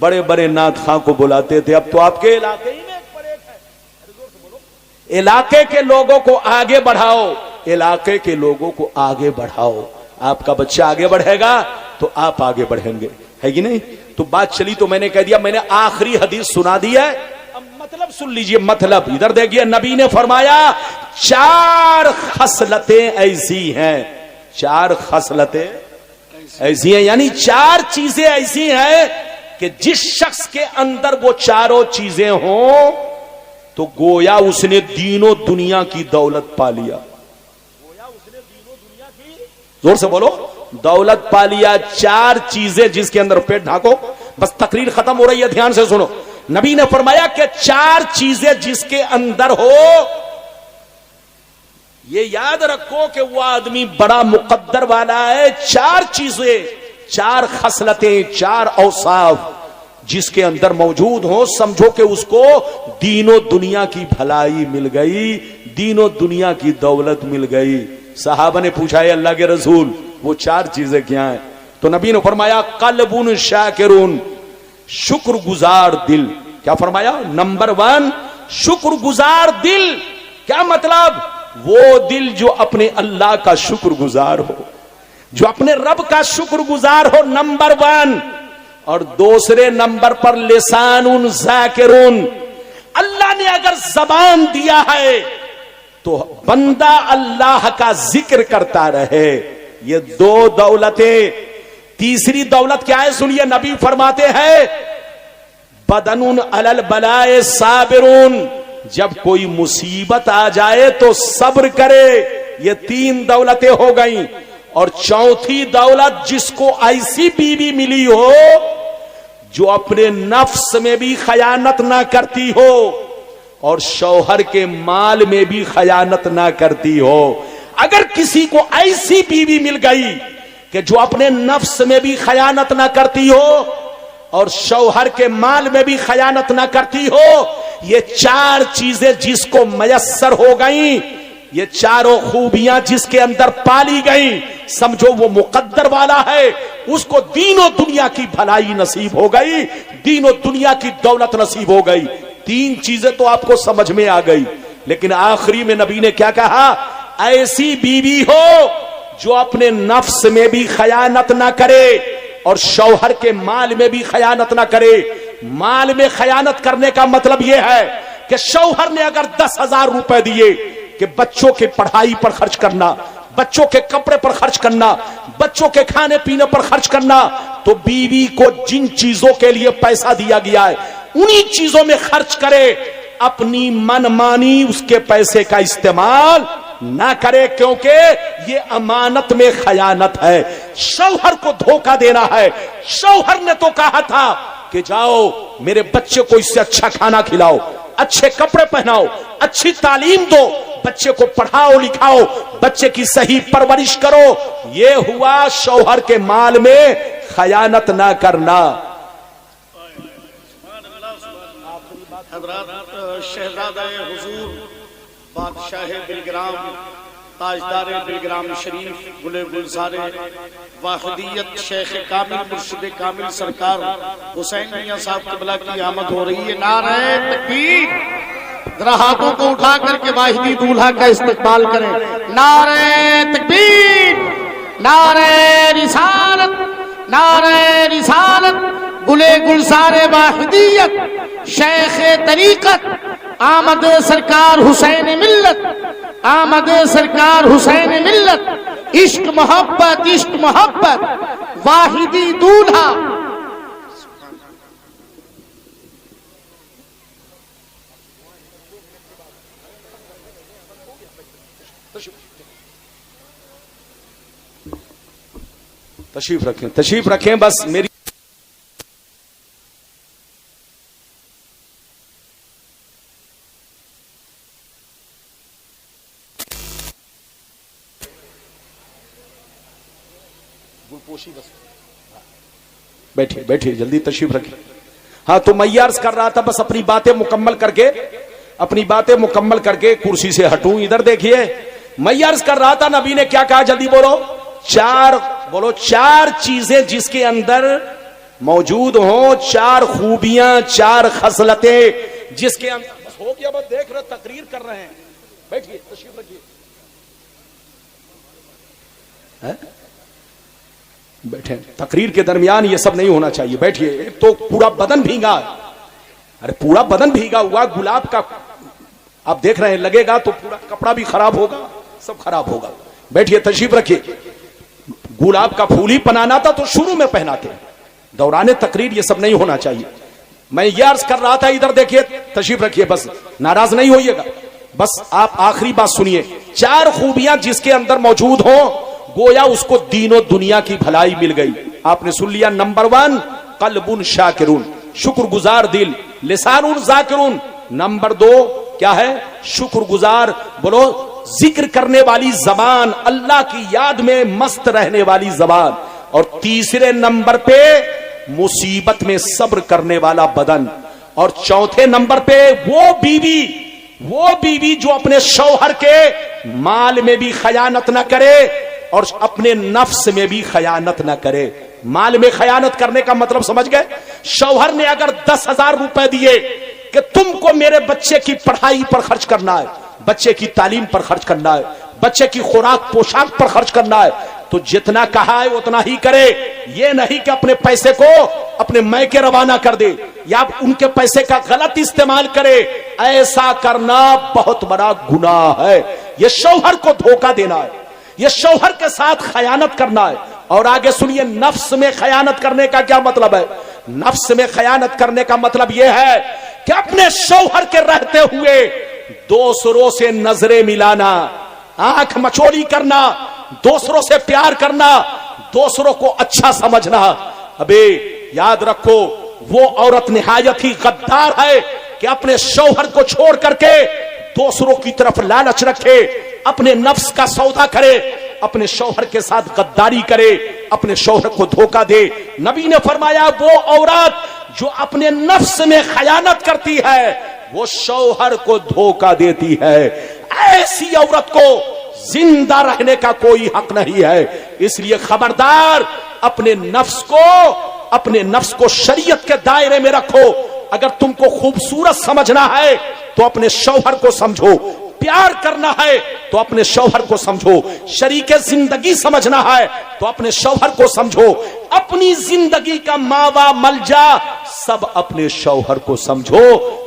بڑے بڑے نعت خواں کو بلاتے تھے. اب تو آپ کے علاقے ہی میں ایک پر ایک ہے. علاقے کے لوگوں کو آگے بڑھاؤ, علاقے کے لوگوں کو آگے بڑھاؤ. آپ کا بچہ آگے بڑھے گا تو آپ آگے بڑھیں گے, ہے کہ نہیں؟ تو بات چلی تو میں نے کہہ دیا, میں نے آخری حدیث سنا دی ہے. اب مطلب سن لیجئے, مطلب ادھر دیکھیے. نبی نے فرمایا 4 خصلتیں ایسی ہیں, 4 خصلتیں ایسی ہیں, یعنی 4 چیزیں ایسی ہیں کہ جس شخص کے اندر وہ چاروں چیزیں ہوں تو گویا اس نے دین و دنیا کی دولت پا لیا. زور سے بولو, دولت پا لیا. 4 چیزیں جس کے اندر, پیٹ ڈھانکو, بس تقریر ختم ہو رہی ہے, دھیان سے سنو. نبی نے فرمایا کہ 4 چیزیں جس کے اندر ہو, یہ یاد رکھو کہ وہ آدمی بڑا مقدر والا ہے. 4 چیزیں, 4 خصلتیں, 4 اوصاف جس کے اندر موجود ہوں, سمجھو کہ اس کو دین و دنیا کی بھلائی مل گئی, دین و دنیا کی دولت مل گئی. صحابہ نے پوچھا ہے اللہ کے رسول وہ 4 چیزیں کیا ہیں؟ تو نبی نے فرمایا قلب شاکرون, شکر گزار دل. کیا فرمایا؟ نمبر 1 شکر گزار دل. کیا مطلب؟ وہ دل جو اپنے اللہ کا شکر گزار ہو, جو اپنے رب کا شکر گزار ہو, نمبر 1. اور دوسرے نمبر پر لسان ذاکرون, اللہ نے اگر زبان دیا ہے تو بندہ اللہ کا ذکر کرتا رہے. یہ 2 دولتیں. تیسری دولت کیا ہے سنیے, نبی فرماتے ہیں بدن علی البلاء صابرون, جب کوئی مصیبت آ جائے تو صبر کرے. یہ 3 دولتیں ہو گئیں. اور چوتھی دولت, جس کو ایسی بیوی ملی ہو جو اپنے نفس میں بھی خیانت نہ کرتی ہو اور شوہر کے مال میں بھی خیانت نہ کرتی ہو. اگر کسی کو ایسی بیوی مل گئی کہ جو اپنے نفس میں بھی خیانت نہ کرتی ہو اور شوہر کے مال میں بھی خیانت نہ کرتی ہو, یہ 4 چیزیں جس کو میسر ہو گئیں, یہ 4 خوبیاں جس کے اندر پالی گئیں, سمجھو وہ مقدر والا ہے. اس کو دین و دنیا کی بھلائی نصیب ہو گئی, دین و دنیا کی دولت نصیب ہو گئی. 3 چیزیں تو آپ کو سمجھ میں آ گئی. لیکن آخری میں نبی نے کیا کہا؟ ایسی بیوی ہو جو اپنے نفس میں بھی خیانت نہ کرے اور شوہر کے مال میں بھی خیانت نہ کرے. مال میں خیانت کرنے کا مطلب یہ ہے کہ شوہر نے اگر 10,000 روپے دیے کہ بچوں کے پڑھائی پر خرچ کرنا, بچوں کے کپڑے پر خرچ کرنا, بچوں کے کھانے پینے پر خرچ کرنا, تو بیوی کو جن چیزوں کے لیے پیسہ دیا گیا ہے انہی چیزوں میں خرچ کرے. اپنی من مانی اس کے پیسے کا استعمال نہ کرے, کیونکہ یہ امانت میں خیانت ہے. شوہر کو دھوکہ دینا ہے. شوہر نے تو کہا تھا کہ جاؤ میرے بچے کو اس سے اچھا کھانا کھلاؤ, اچھے کپڑے پہناؤ, اچھی تعلیم دو, بچے کو پڑھاؤ لکھاؤ, بچے کی صحیح پرورش کرو. یہ ہوا شوہر کے مال میں خیانت نہ کرنا. حضرات شہزادہ حضور بادشاہ بلگرام تاجدار بلگرام شریف گل گلزار واحدیت شیخ کامل مرشد کامل سرکار حسین میاں صاحب قبلہ کی آمد ہو رہی ہے. نعرہ تکبیر. ذرا ہاتھوں کو اٹھا کر کے واحدی دولہا کا استقبال کریں. نعرہ تکبیر, نعرہ رسالت, نعرہ رسالت. گلے گلزار واحدیت شیخ طریقت آمد سرکار حسین ملت, آمد سرکار حسین ملت. عشق محبت, عشق محبت, واحدی دولہا. تشریف رکھیں, تشریف رکھیں. بس میری بیٹھیے بیٹھیے جلدی تشریف رکھیں. ہاں تو میں عرض کر رہا تھا, بس اپنی باتیں مکمل کر کے, اپنی باتیں مکمل کر کے کرسی سے ہٹوں. ادھر دیکھیے, میں عرض کر رہا تھا نبی نے کیا کہا, جلدی بولو. 4 چیزیں جس کے اندر موجود ہوں 4 خوبیاں 4 خصلتیں جس کے بس ہو گیا، بس دیکھ رہے تقریر کر رہے ہیں، بیٹھیے تشریف رکھیے، بیٹھے، تقریر کے درمیان یہ سب نہیں ہونا چاہیے، بیٹھیے۔ ایک تو پورا بدن بھیگا، ارے پورا بدن بھیگا ہوا گلاب کا، آپ دیکھ رہے ہیں، لگے گا تو پورا کپڑا بھی خراب ہوگا، سب خراب ہوگا، بیٹھیے تشریف رکھیے۔ گلاب کا پھول ہی پہنانا تھا تو شروع میں پہناتے، دوران تقریر یہ سب نہیں ہونا چاہیے۔ میں یہ عرض کر رہا تھا، ادھر دیکھیے تشریف رکھیے، بس ناراض نہیں ہوئیے گا، بس آپ آخری بات سنیے۔ 4 خوبیاں جس کے اندر موجود ہوں گویا اس کو دین و دنیا کی بھلائی مل گئی۔ آپ نے سن لیا، نمبر 1 قلب شاکرون، شکر گزار دل، لسان ذاکرون۔ نمبر 2 کیا ہے؟ شکر گزار، بولو ذکر کرنے والی زبان، اللہ کی یاد میں مست رہنے والی زبان۔ اور تیسرے نمبر پہ مصیبت میں صبر کرنے والا بدن۔ اور چوتھے نمبر پہ وہ بیوی جو اپنے شوہر کے مال میں بھی خیانت نہ کرے اور اپنے نفس میں بھی خیانت نہ کرے۔ مال میں خیانت کرنے کا مطلب سمجھ گئے؟ شوہر نے اگر 10,000 روپے دیے کہ تم کو میرے بچے کی پڑھائی پر خرچ کرنا ہے، بچے کی تعلیم پر خرچ کرنا ہے، بچے کی خوراک پوشاک پر خرچ کرنا ہے، تو جتنا کہا ہے اتنا ہی کرے۔ یہ نہیں کہ اپنے پیسے کو اپنے میکے روانہ کر دے یا ان کے پیسے کا غلط استعمال کرے۔ ایسا کرنا بہت بڑا گناہ ہے، یہ شوہر کو دھوکہ دینا ہے، یہ شوہر کے ساتھ خیانت کرنا ہے۔ اور آگے سنیے، نفس میں خیانت کرنے کا کیا مطلب ہے؟ نفس میں خیانت کرنے کا مطلب یہ ہے کہ اپنے شوہر کے رہتے ہوئے دوسروں سے نظریں ملانا، آنکھ مچولی کرنا، دوسروں سے پیار کرنا، دوسروں کو اچھا سمجھنا۔ ابے یاد رکھو، وہ عورت نہایت ہی غدار ہے کہ اپنے شوہر کو چھوڑ کر کے دوسروں کی طرف لالچ رکھے، اپنے نفس کا سودا کرے، اپنے شوہر کے ساتھ غداری کرے، اپنے شوہر کو دھوکہ دے۔ نبی نے فرمایا، وہ عورت جو اپنے نفس میں خیانت کرتی ہے وہ شوہر کو دھوکہ دیتی ہے۔ ایسی عورت کو زندہ رہنے کا کوئی حق نہیں ہے۔ اس لیے خبردار، اپنے نفس کو شریعت کے دائرے میں رکھو۔ اگر تم کو خوبصورت سمجھنا ہے تو اپنے شوہر کو سمجھو، پیار کرنا ہے تو اپنے شوہر کو سمجھو، شریک زندگی سمجھنا ہے تو اپنے شوہر کو سمجھو، اپنی زندگی کا ماوا ملجا سب اپنے شوہر کو سمجھو۔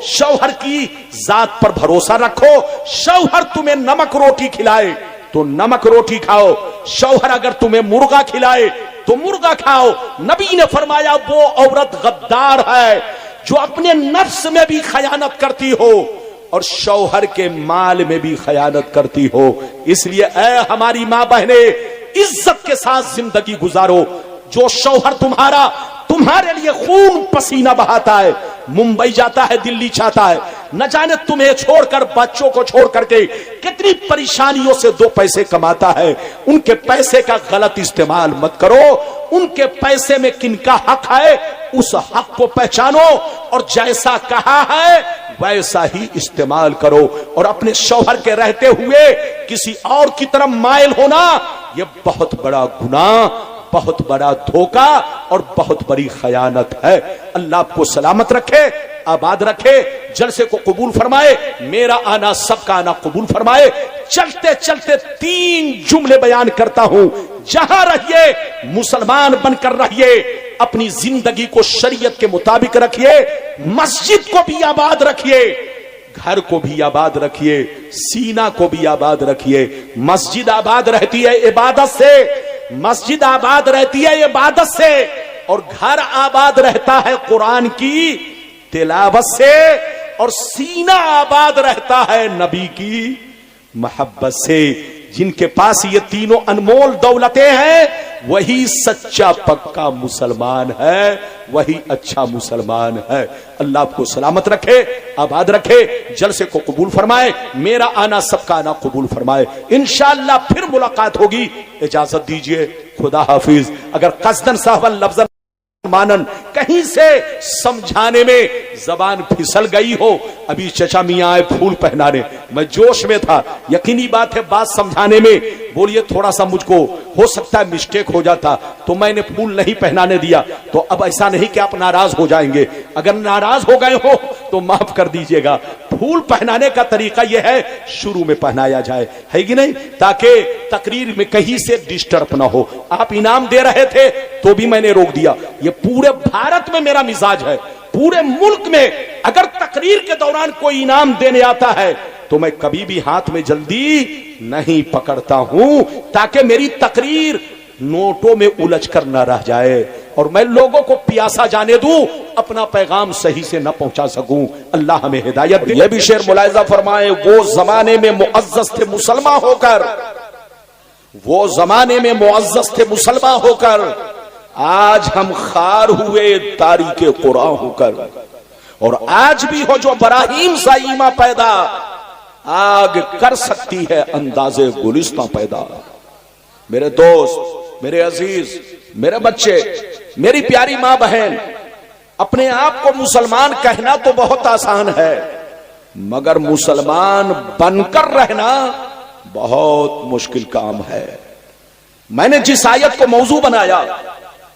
شوہر کی ذات پر بھروسہ رکھو۔ شوہر تمہیں نمک روٹی کھلائے تو نمک روٹی کھاؤ، شوہر اگر تمہیں مرغا کھلائے تو مرغا کھاؤ۔ نبی نے فرمایا، وہ عورت غدار ہے جو اپنے نفس میں بھی خیانت کرتی ہو اور شوہر کے مال میں بھی خیانت کرتی ہو۔ اس لیے اے ہماری ماں بہنیں، عزت کے ساتھ زندگی گزارو۔ جو شوہر تمہارے لیے خون پسینہ بہاتا ہے، ممبئی جاتا ہے، دلی چاہتا ہے، نہ جانے تمہیں چھوڑ کر، بچوں کو چھوڑ کر کے کتنی پریشانیوں سے 2 پیسے کماتا ہے، ان کے پیسے کا غلط استعمال مت کرو۔ ان کے پیسے میں کن کا حق ہے اس حق کو پہچانو اور جیسا کہا ہے ویسا ہی استعمال کرو۔ اور اپنے شوہر کے رہتے ہوئے کسی اور کی طرف مائل ہونا یہ بہت بڑا گناہ، بہت بڑا دھوکہ اور بہت بڑی خیانت ہے۔ اللہ آپ کو سلامت رکھے، آباد رکھے، جلسے کو قبول فرمائے، میرا آنا سب کا آنا قبول فرمائے۔ چلتے چلتے 3 جملے بیان کرتا ہوں۔ جہاں رہیے مسلمان بن کر رہیے، اپنی زندگی کو شریعت کے مطابق رکھیے، مسجد کو بھی آباد رکھیے، گھر کو بھی آباد رکھیے، سینہ کو بھی آباد رکھیے۔ مسجد آباد رہتی ہے عبادت سے، مسجد آباد رہتی ہے عبادت سے، اور گھر آباد رہتا ہے قرآن کی تلاوت سے، اور سینہ آباد رہتا ہے نبی کی محبت سے۔ جن کے پاس یہ تینوں انمول دولتیں ہیں وہی سچا پکا مسلمان ہے، وہی اچھا مسلمان ہے۔ اللہ آپ کو سلامت رکھے، آباد رکھے، جلسے کو قبول فرمائے، میرا آنا سب کا آنا قبول فرمائے۔ انشاءاللہ پھر ملاقات ہوگی، اجازت دیجئے، خدا حافظ۔ اگر قصدن صاحب لفظ مانن کہیں سے سمجھانے میں زبان پھسل گئی ہو. ابھی چچا میاں آئے پھول پہنانے, میں جوش میں تھا, یقینی بات ہے بات سمجھانے میں, بولیے تھوڑا سا مجھ کو ہو سکتا ہے مسٹیک ہو جاتا تو میں نے پھول نہیں پہنانے دیا. تو اب ایسا نہیں کہ آپ ناراض ہو جائیں گے, اگر ناراض ہو گئے ہو تو معاف کر دیجئے گا. پھول پہنانے کا طریقہ یہ ہے شروع میں پہنایا جائے, ہے کہ نہیں, تاکہ تقریر میں کہیں سے ڈسٹرب نہ ہو. آپ انعام دے رہے تھے تو بھی میں نے روک دیا. یہ پورے بھارت میں میرا مزاج ہے, پورے ملک میں اگر تقریر کے دوران کوئی انعام دینے آتا ہے تو میں کبھی بھی ہاتھ میں جلدی نہیں پکڑتا ہوں, تاکہ میری تقریر نوٹوں میں الجھ کر نہ رہ جائے اور میں لوگوں کو پیاسا جانے دوں, اپنا پیغام صحیح سے نہ پہنچا سکوں. اللہ ہمیں ہدایت دے. یہ بھی شعر ملاحظہ فرمائے, وہ زمانے میں معزز تھے مسلمان ہو کر, وہ زمانے میں معزز تھے مسلمان ہو کر, آج ہم خار ہوئے تاریخ قرآن ہو کر. اور آج بھی ہو جو براہیم زائمہ پیدا, آگ کر سکتی ہے انداز گلستاں پیدا. میرے دوست, میرے عزیز, میرے بچے, میری پیاری ماں بہن, اپنے آپ کو مسلمان کہنا تو بہت آسان ہے, مگر مسلمان بن کر رہنا بہت مشکل کام ہے. میں نے جس آیت کو موضوع بنایا,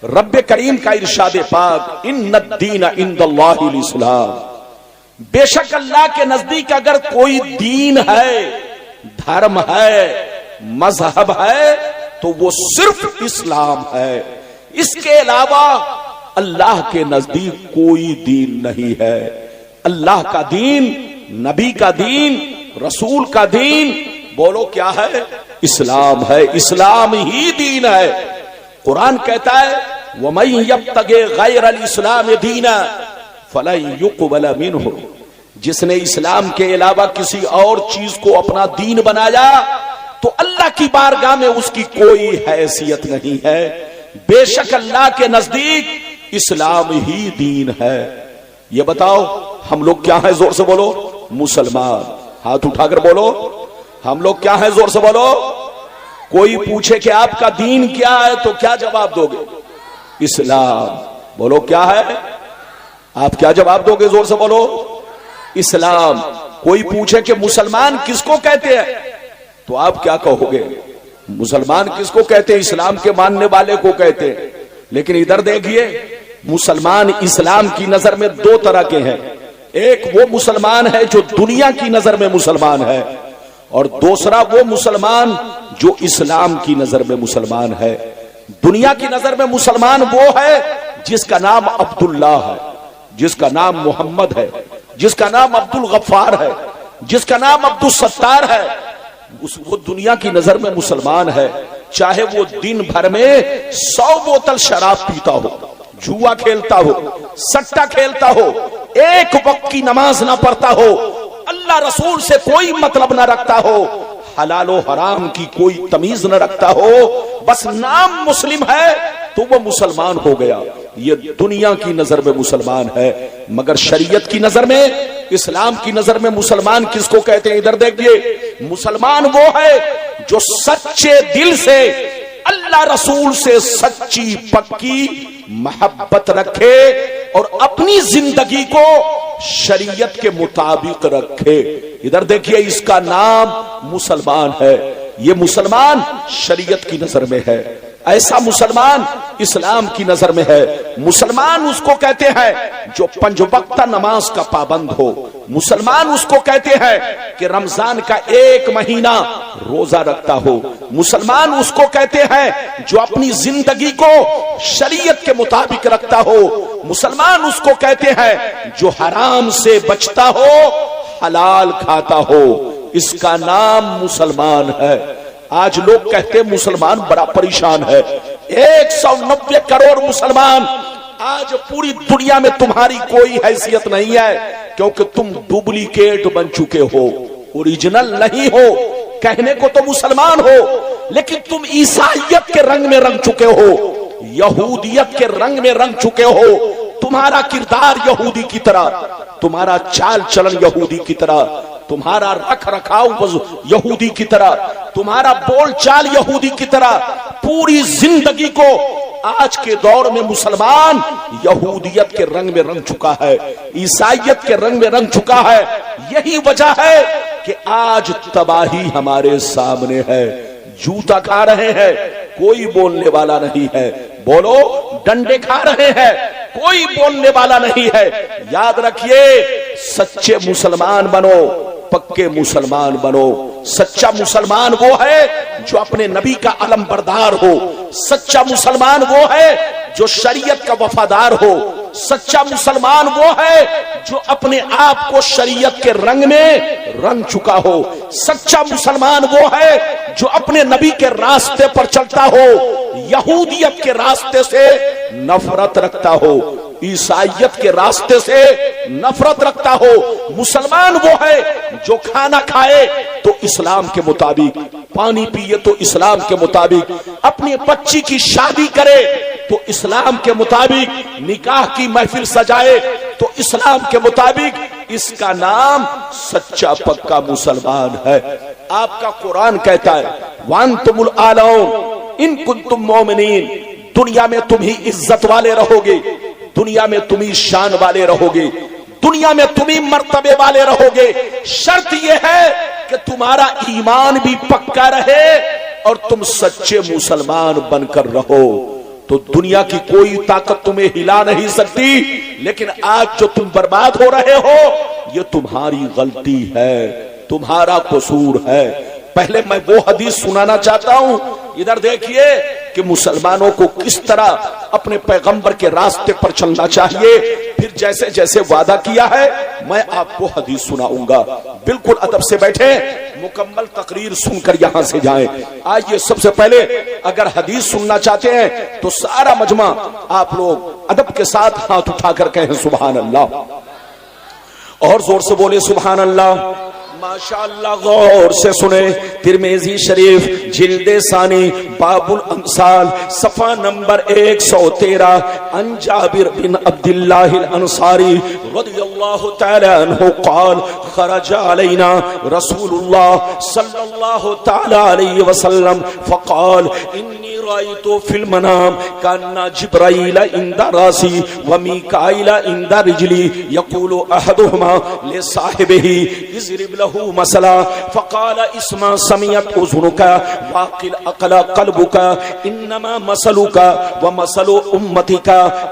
رب کریم کا ارشاد پاک, ان الدین عند اللہ الاسلام, بے شک اللہ کے نزدیک اگر کوئی دین ہے, دھرم ہے, مذہب ہے تو وہ صرف اسلام ہے. اس کے علاوہ اللہ کے نزدیک کوئی دین نہیں ہے. اللہ کا دین, نبی کا دین, رسول کا دین, بولو کیا ہے؟ اسلام ہے. اسلام ہی دین ہے. قرآن کہتا ہے, وَمَن يَبْتَغِ غَيْرَ الْإِسْلَامِ دِينًا فَلَن يُقْبَلَ مِنْهُ, جس نے اسلام کے علاوہ کسی اور چیز کو اپنا دین بنایا تو اللہ کی بارگاہ میں اس کی کوئی حیثیت نہیں ہے. بے شک اللہ کے نزدیک اسلام ہی دین ہے. یہ بتاؤ ہم لوگ کیا ہیں؟ زور سے بولو. مسلمان. ہاتھ اٹھا کر بولو, ہم لوگ کیا ہیں؟ زور سے بولو. کوئی پوچھے کہ آپ کا دین کیا ہے تو کیا جواب دو گے؟ اسلام. بولو کیا ہے؟ آپ کیا جواب دو گے؟ زور سے بولو. اسلام. کوئی پوچھے کہ مسلمان کس کو کہتے ہیں تو آپ کیا کہو گے؟ مسلمان کس کو کہتے ہیں؟ اسلام کے ماننے والے کو کہتے ہیں. لیکن ادھر دیکھیے, مسلمان اسلام کی نظر میں دو طرح کے ہیں. ایک وہ مسلمان ہے جو دنیا کی نظر میں مسلمان ہے, اور دوسرا وہ مسلمان جو اسلام کی نظر میں مسلمان ہے. دنیا کی نظر میں مسلمان وہ ہے جس کا نام عبداللہ ہے, جس کا نام محمد ہے, جس کا نام عبد الغفار ہے, جس کا نام عبد الستار ہے. وہ دنیا کی نظر میں مسلمان ہے, چاہے وہ دن بھر میں 100 بوتل شراب پیتا ہو, جوا کھیلتا ہو, سٹا کھیلتا ہو, ایک وقت کی نماز نہ پڑھتا ہو, اللہ رسول سے کوئی مطلب نہ رکھتا ہو, حلال و حرام کی کوئی تمیز نہ رکھتا ہو, بس نام مسلم ہے تو وہ مسلمان ہو گیا. یہ دنیا کی نظر میں مسلمان ہے. مگر شریعت کی نظر میں, اسلام کی نظر میں مسلمان کس کو کہتے ہیں؟ ادھر دیکھیے, مسلمان وہ ہے جو سچے دل سے اللہ رسول سے سچی پکی محبت رکھے اور اپنی زندگی کو شریعت کے مطابق رکھے. ادھر دیکھیے, اس کا نام مسلمان ہے. یہ مسلمان شریعت کی نظر میں ہے, ایسا مسلمان اسلام کی نظر میں ہے. مسلمان اس کو کہتے ہیں جو 5 وقتہ نماز کا پابند ہو. مسلمان اس کو کہتے ہیں کہ رمضان کا 1 مہینہ روزہ رکھتا ہو. مسلمان اس کو کہتے ہیں جو اپنی زندگی کو شریعت کے مطابق رکھتا ہو. مسلمان اس کو کہتے ہیں جو حرام سے بچتا ہو, حلال کھاتا ہو. اس کا نام مسلمان ہے. آج لوگ کہتے مسلمان بڑا پریشان ہے. 190 کروڑ مسلمان, آج پوری دنیا میں تمہاری کوئی حیثیت نہیں ہے, کیونکہ تم ڈپلیکیٹ بن چکے ہو, اوریجنل نہیں ہو. کہنے کو تو مسلمان ہو, لیکن تم عیسائیت کے رنگ میں رنگ چکے ہو, یہودیت کے رنگ میں رنگ چکے ہو. تمہارا کردار یہودی کی طرح, تمہارا چال چلن یہودی کی طرح, تمہارا رکھ رکھاؤ یہودی کی طرح, تمہارا بول چال یہودی کی طرح. پوری زندگی کو آج کے دور میں مسلمان یہودیت کے رنگ میں رنگ چکا ہے، عیسائیت کے رنگ میں رنگ چکا ہے۔ یہی وجہ ہے کہ آج تباہی ہمارے سامنے ہے۔ جوتا کھا رہے ہیں، کوئی بولنے والا نہیں ہے، بولو ڈنڈے کھا رہے ہیں، کوئی بولنے والا نہیں ہے۔ یاد رکھیے، سچے مسلمان بنو، پکے مسلمان بنو۔ سچا مسلمان وہ ہے جو اپنے نبی کا علم بردار ہو، سچا مسلمان وہ ہے جو شریعت کا وفادار ہو، سچا مسلمان وہ ہے جو اپنے آپ کو شریعت کے رنگ میں رنگ چکا ہو، سچا مسلمان وہ ہے جو اپنے نبی کے راستے پر چلتا ہو، یہودیت کے راستے سے نفرت رکھتا ہو، عیسائیت کے راستے سے نفرت رکھتا ہو۔ مسلمان وہ ہے جو کھانا کھائے تو اسلام کے مطابق، پانی پیے تو اسلام کے مطابق، اپنی بچی کی شادی کرے تو اسلام کے مطابق، نکاح کی محفل سجائے تو اسلام کے مطابق۔ اس کا نام سچا پکا مسلمان ہے۔ آپ کا قرآن کہتا ہے وَأَنْتُمُ الْأَعْلَوْنَ إِن كُنتُم مُؤْمِنِينَ، دنیا میں تم ہی عزت والے رہو گے، دنیا میں تم ہی شان والے رہو گے، دنیا میں تم ہی مرتبے والے رہو گے۔ شرط یہ ہے کہ تمہارا ایمان بھی پکا رہے اور تم سچے مسلمان بن کر رہو، تو دنیا کی کوئی طاقت تمہیں ہلا نہیں سکتی۔ لیکن آج جو تم برباد ہو رہے ہو، یہ تمہاری غلطی ہے، تمہارا قصور ہے۔ پہلے میں وہ حدیث سنانا چاہتا ہوں، ادھر دیکھیے کہ مسلمانوں کو کس طرح اپنے پیغمبر کے راستے پر چلنا چاہیے۔ پھر جیسے جیسے وعدہ کیا ہے میں آپ کو حدیث سناؤں گا، بالکل ادب سے بیٹھیں، مکمل تقریر سن کر یہاں سے جائیں۔ آئیے سب سے پہلے اگر حدیث سننا چاہتے ہیں تو سارا مجمع آپ لوگ ادب کے ساتھ ہاتھ اٹھا کر کہیں سبحان اللہ، اور زور سے بولے سبحان اللہ۔ ماشاءاللہ غور سے سنے، ترمذی شریف جلد ثانی باب الامثال صفحہ نمبر 113، عن جابر بن عبداللہ الانصاری رضی اللہ تعالی عنہ قال خرج علینا رسول اللہ صلی اللہ تعالی علیہ وسلم فقال انی رأیت فی المنام کأن جبرائیل عند راسی ومیکائیل عند رجلی یقول احدهما لصاحبه اضرب له مثلا فقال اسمع سمعت اذنك واقل اقل قلبك انما مثلك ومثل امتك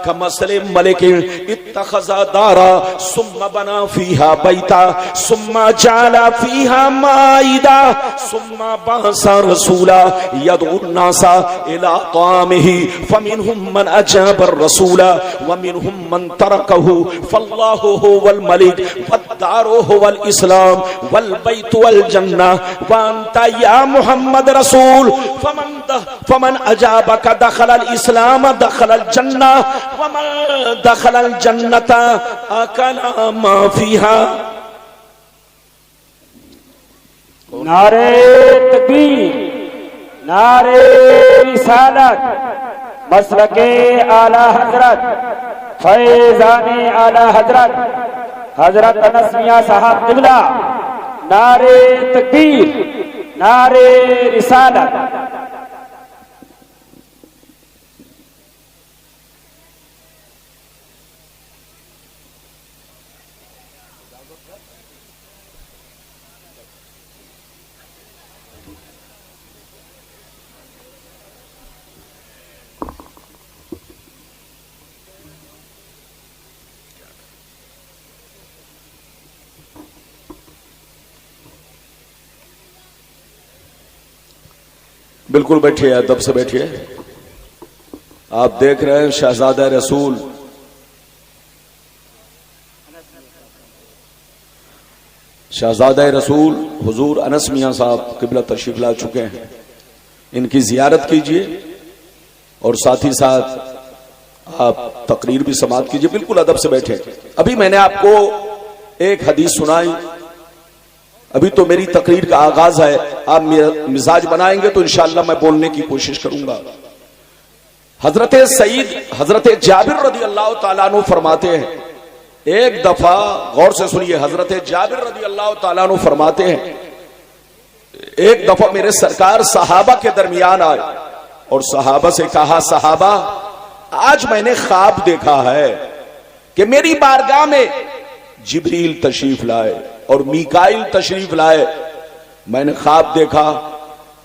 كمثل ملك اتخذ دارا ثم بنى فيها بيتا ثم جعل فيها مائدا ثم بعث رسولا يدعو الناس الى طعامه فمنهم من اجاب الرسول ومنهم من تركه فالله هو الملك والدار هو الاسلام والبيت والجنة وأنت يا محمد رسول فمن أجابك دخل الإسلام دخل الجنة ومن دخل الجنة أكل ما فيها۔ نعرہ تکبیر، نعرہ رسالت، مسلک اعلی حضرت، فیضان اعلی حضرت حضرت انس میاں صاحب قبلہ، نعرہ تکبیر، نعرہ رسالت۔ بالکل بیٹھیے، ادب سے بیٹھیے۔ آپ دیکھ رہے ہیں شہزادہ رسول شہزادہ رسول حضور انس میاں صاحب قبلہ تشریف لا چکے ہیں، ان کی زیارت کیجئے اور ساتھ ہی ساتھ آپ تقریر بھی سماعت کیجئے، بالکل ادب سے بیٹھے۔ ابھی میں نے آپ کو ایک حدیث سنائی، ابھی تو میری تقریر کا آغاز ہے، آپ مزاج بنائیں گے تو انشاءاللہ میں بولنے کی کوشش کروں گا۔ حضرت سعید حضرت جابر رضی اللہ تعالیٰ عنہ فرماتے ہیں، ایک دفعہ غور سے سنیے، حضرت جابر رضی اللہ تعالیٰ عنہ فرماتے ہیں ایک دفعہ میرے سرکار صحابہ کے درمیان آئے، اور صحابہ سے کہا صحابہ آج میں نے خواب دیکھا ہے کہ میری بارگاہ میں جبریل تشریف لائے اور میکائیل تشریف لائے. میں نے خواب دیکھا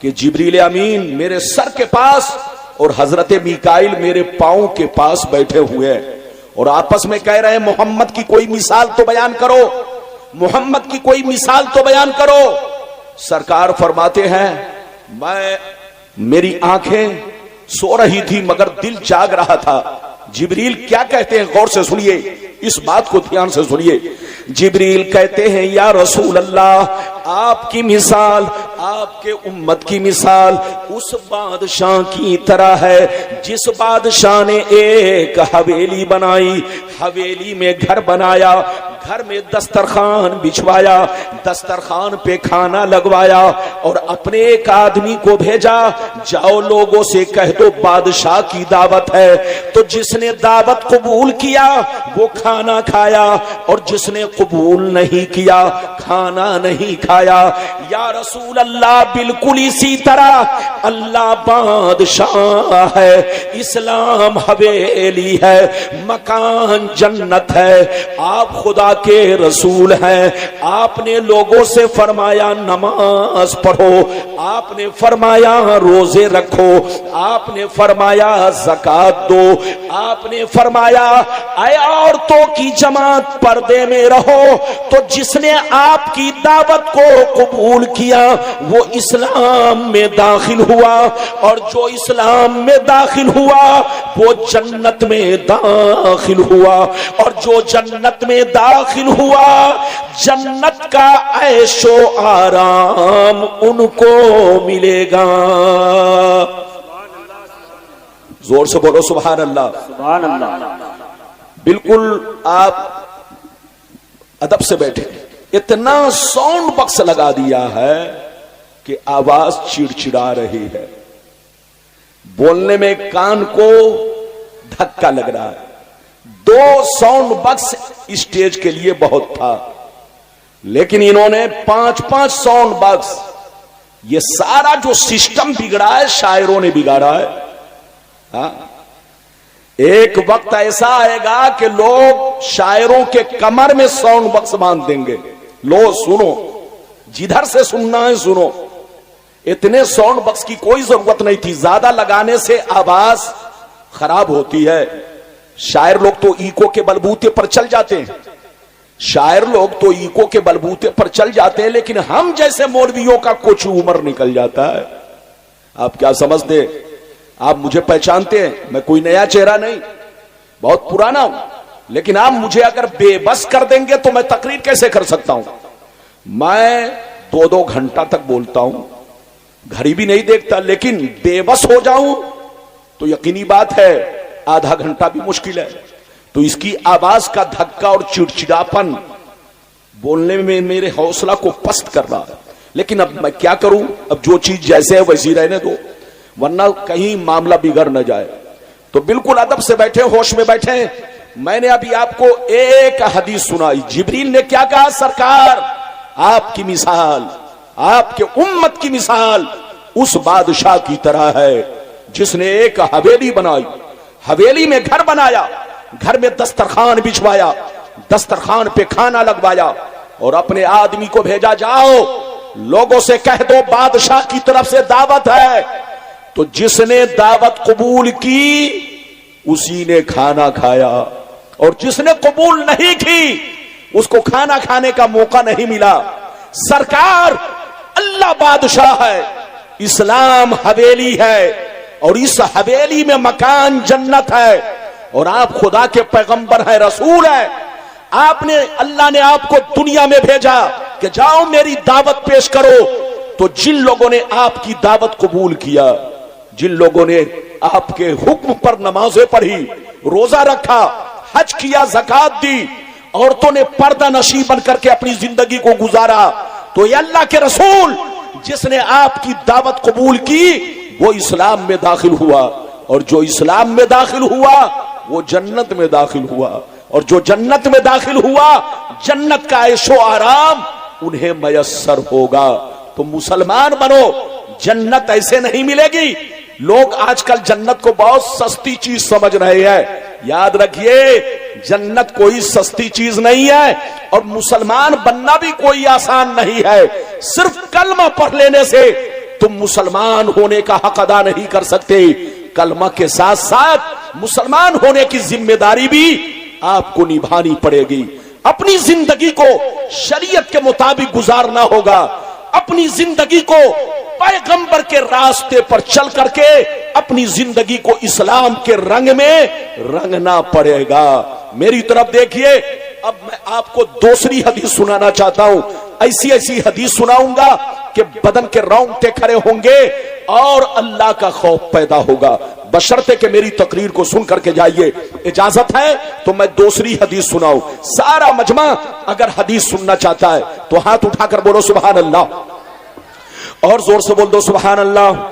کہ جبریل امین میرے سر کے پاس اور حضرت میکائیل میرے پاؤں کے پاس بیٹھے ہوئے ہیں اور آپس میں کہہ رہے ہیں محمد کی کوئی مثال تو بیان کرو, محمد کی کوئی مثال تو بیان کرو. سرکار فرماتے ہیں میری آنکھیں سو رہی تھی مگر دل جاگ رہا تھا. جبریل کیا کہتے ہیں غور سے سنیے, اس بات کو دھیان سے سنیے. جبریل کہتے ہیں یا رسول اللہ آپ کی مثال, آپ کے امت کی مثال اس بادشاہ کی طرح ہے جس بادشاہ نے ایک حویلی بنائی, حویلی میں گھر بنایا, گھر میں دسترخوان بچھوایا, دسترخوان پہ کھانا لگوایا اور اپنے ایک آدمی کو بھیجا جاؤ لوگوں سے کہہ دو بادشاہ کی دعوت ہے. تو جس نے دعوت قبول کیا وہ کھانا کھایا اور جس نے قبول نہیں کیا کھانا نہیں کھایا. یا رسول اللہ بالکل اسی طرح اللہ بادشاہ ہے, اسلام حویلی ہے, مکان جنت ہے, آپ خدا کے رسول ہیں. آپ نے لوگوں سے فرمایا نماز پڑھو, آپ نے فرمایا روزے رکھو, آپ نے فرمایا زکات دو, آپ نے فرمایا اے عورتوں کی جماعت پردے میں رہو. تو جس نے آپ کی دعوت کو قبول کیا وہ اسلام میں داخل ہوا اور جو اسلام میں داخل ہوا وہ جنت میں داخل ہوا اور جو جنت میں داخل ہوا جنت کا عیش و آرام ان کو ملے گا. زور سے بولو سبحان اللہ. سبحان اللہ. بالکل آپ ادب سے بیٹھے, اتنا ساؤنڈ باکس لگا دیا ہے کہ آواز چڑچڑا رہی ہے, بولنے میں کان کو دھکا لگ رہا ہے. 2 ساؤنڈ باکس اسٹیج کے لیے بہت تھا لیکن انہوں نے 5 ساؤنڈ باکس. یہ سارا جو سسٹم بگڑا ہے شاعروں نے بگاڑا ہے. ہاں ایک وقت ایسا آئے گا کہ لوگ شاعروں کے کمر میں ساؤنڈ باکس باندھ دیں گے, لو سنو جدھر سے سننا ہے سنو. اتنے ساؤنڈ باکس کی کوئی ضرورت نہیں تھی, زیادہ لگانے سے آواز خراب ہوتی ہے. شاعر لوگ تو ایکو کے بلبوتے پر چل جاتے ہیں, شاعر لوگ تو ایکو کے بلبوتے پر چل جاتے ہیں لیکن ہم جیسے مولویوں کا کچھ عمر نکل جاتا ہے. آپ کیا سمجھتے, آپ مجھے پہچانتے ہیں, میں کوئی نیا چہرہ نہیں, بہت پرانا ہوں, لیکن آپ مجھے اگر بے بس کر دیں گے تو میں تقریر کیسے کر سکتا ہوں. میں 2 گھنٹہ تک بولتا ہوں, گھڑی بھی نہیں دیکھتا, لیکن بے بس ہو جاؤں تو یقینی بات ہے آدھا گھنٹہ بھی مشکل ہے. تو اس کی آواز کا دھکا اور چڑچڑاپن بولنے میں میرے حوصلہ کو پست کر رہا ہے. لیکن اب میں کیا کروں, اب جو چیز جیسے ہے ویسی رہنے دو ورنہ کہیں معاملہ بگڑ نہ جائے. تو بالکل ادب سے بیٹھے, ہوش میں بیٹھے. میں نے ابھی آپ کو ایک حدیث سنائی, جبریل نے کیا کہا, سرکار آپ کی مثال, آپ کے امت کی مثال اس بادشاہ کی طرح ہے جس نے ایک حویلی بنائی, حویلی میں گھر بنایا, گھر میں دسترخوان بچھوایا, دسترخوان پہ کھانا لگوایا اور اپنے آدمی کو بھیجا جاؤ لوگوں سے کہہ دو بادشاہ کی طرف سے دعوت ہے. تو جس نے دعوت قبول کی اسی نے کھانا کھایا اور جس نے قبول نہیں کی اس کو کھانا کھانے کا موقع نہیں ملا. سرکار اللہ بادشاہ ہے, اسلام حویلی ہے اور اس حویلی میں مکان جنت ہے اور آپ خدا کے پیغمبر ہیں, رسول ہیں. آپ نے, اللہ نے آپ کو دنیا میں بھیجا کہ جاؤ میری دعوت پیش کرو. تو جن لوگوں نے آپ کی دعوت قبول کیا, جن لوگوں نے آپ کے حکم پر نمازیں پڑھی, روزہ رکھا, حج کیا, زکات دی, عورتوں نے پردہ نشی بن کر کے اپنی زندگی کو گزارا, تو یہ اللہ کے رسول جس نے آپ کی دعوت قبول کی وہ اسلام میں داخل ہوا اور جو اسلام میں داخل ہوا وہ جنت میں داخل ہوا اور جو جنت میں داخل ہوا جنت کا عیش و آرام انہیں میسر ہوگا. تو مسلمان بنو, جنت ایسے نہیں ملے گی لوگ آج کل جنت کو بہت سستی چیز سمجھ رہے ہیں. یاد رکھیے جنت کوئی سستی چیز نہیں ہے اور مسلمان بننا بھی کوئی آسان نہیں ہے. صرف کلمہ پڑھ لینے سے تم مسلمان ہونے کا حق ادا نہیں کر سکتے. کلمہ کے ساتھ ساتھ مسلمان ہونے کی ذمہ داری بھی آپ کو نبھانی پڑے گی. اپنی زندگی کو شریعت کے مطابق گزارنا ہوگا. اپنی زندگی کو پیغمبر کے راستے پر چل کر کے اپنی زندگی کو اسلام کے رنگ میں رنگنا پڑے گا. میری طرف دیکھیے. اب میں آپ کو دوسری حدیث سنانا چاہتا ہوں. ایسی ایسی حدیث سناؤں گا کہ بدن کے رونگٹے کھڑے ہوں گے اور اللہ کا خوف پیدا ہوگا. بشرطے کہ میری تقریر کو سن کر کے جائیے. اجازت ہے تو میں دوسری حدیث سناؤں. سارا مجمع اگر حدیث سننا چاہتا ہے تو ہاتھ اٹھا کر بولو سبحان اللہ. اور زور سے بول دو سبحان اللہ.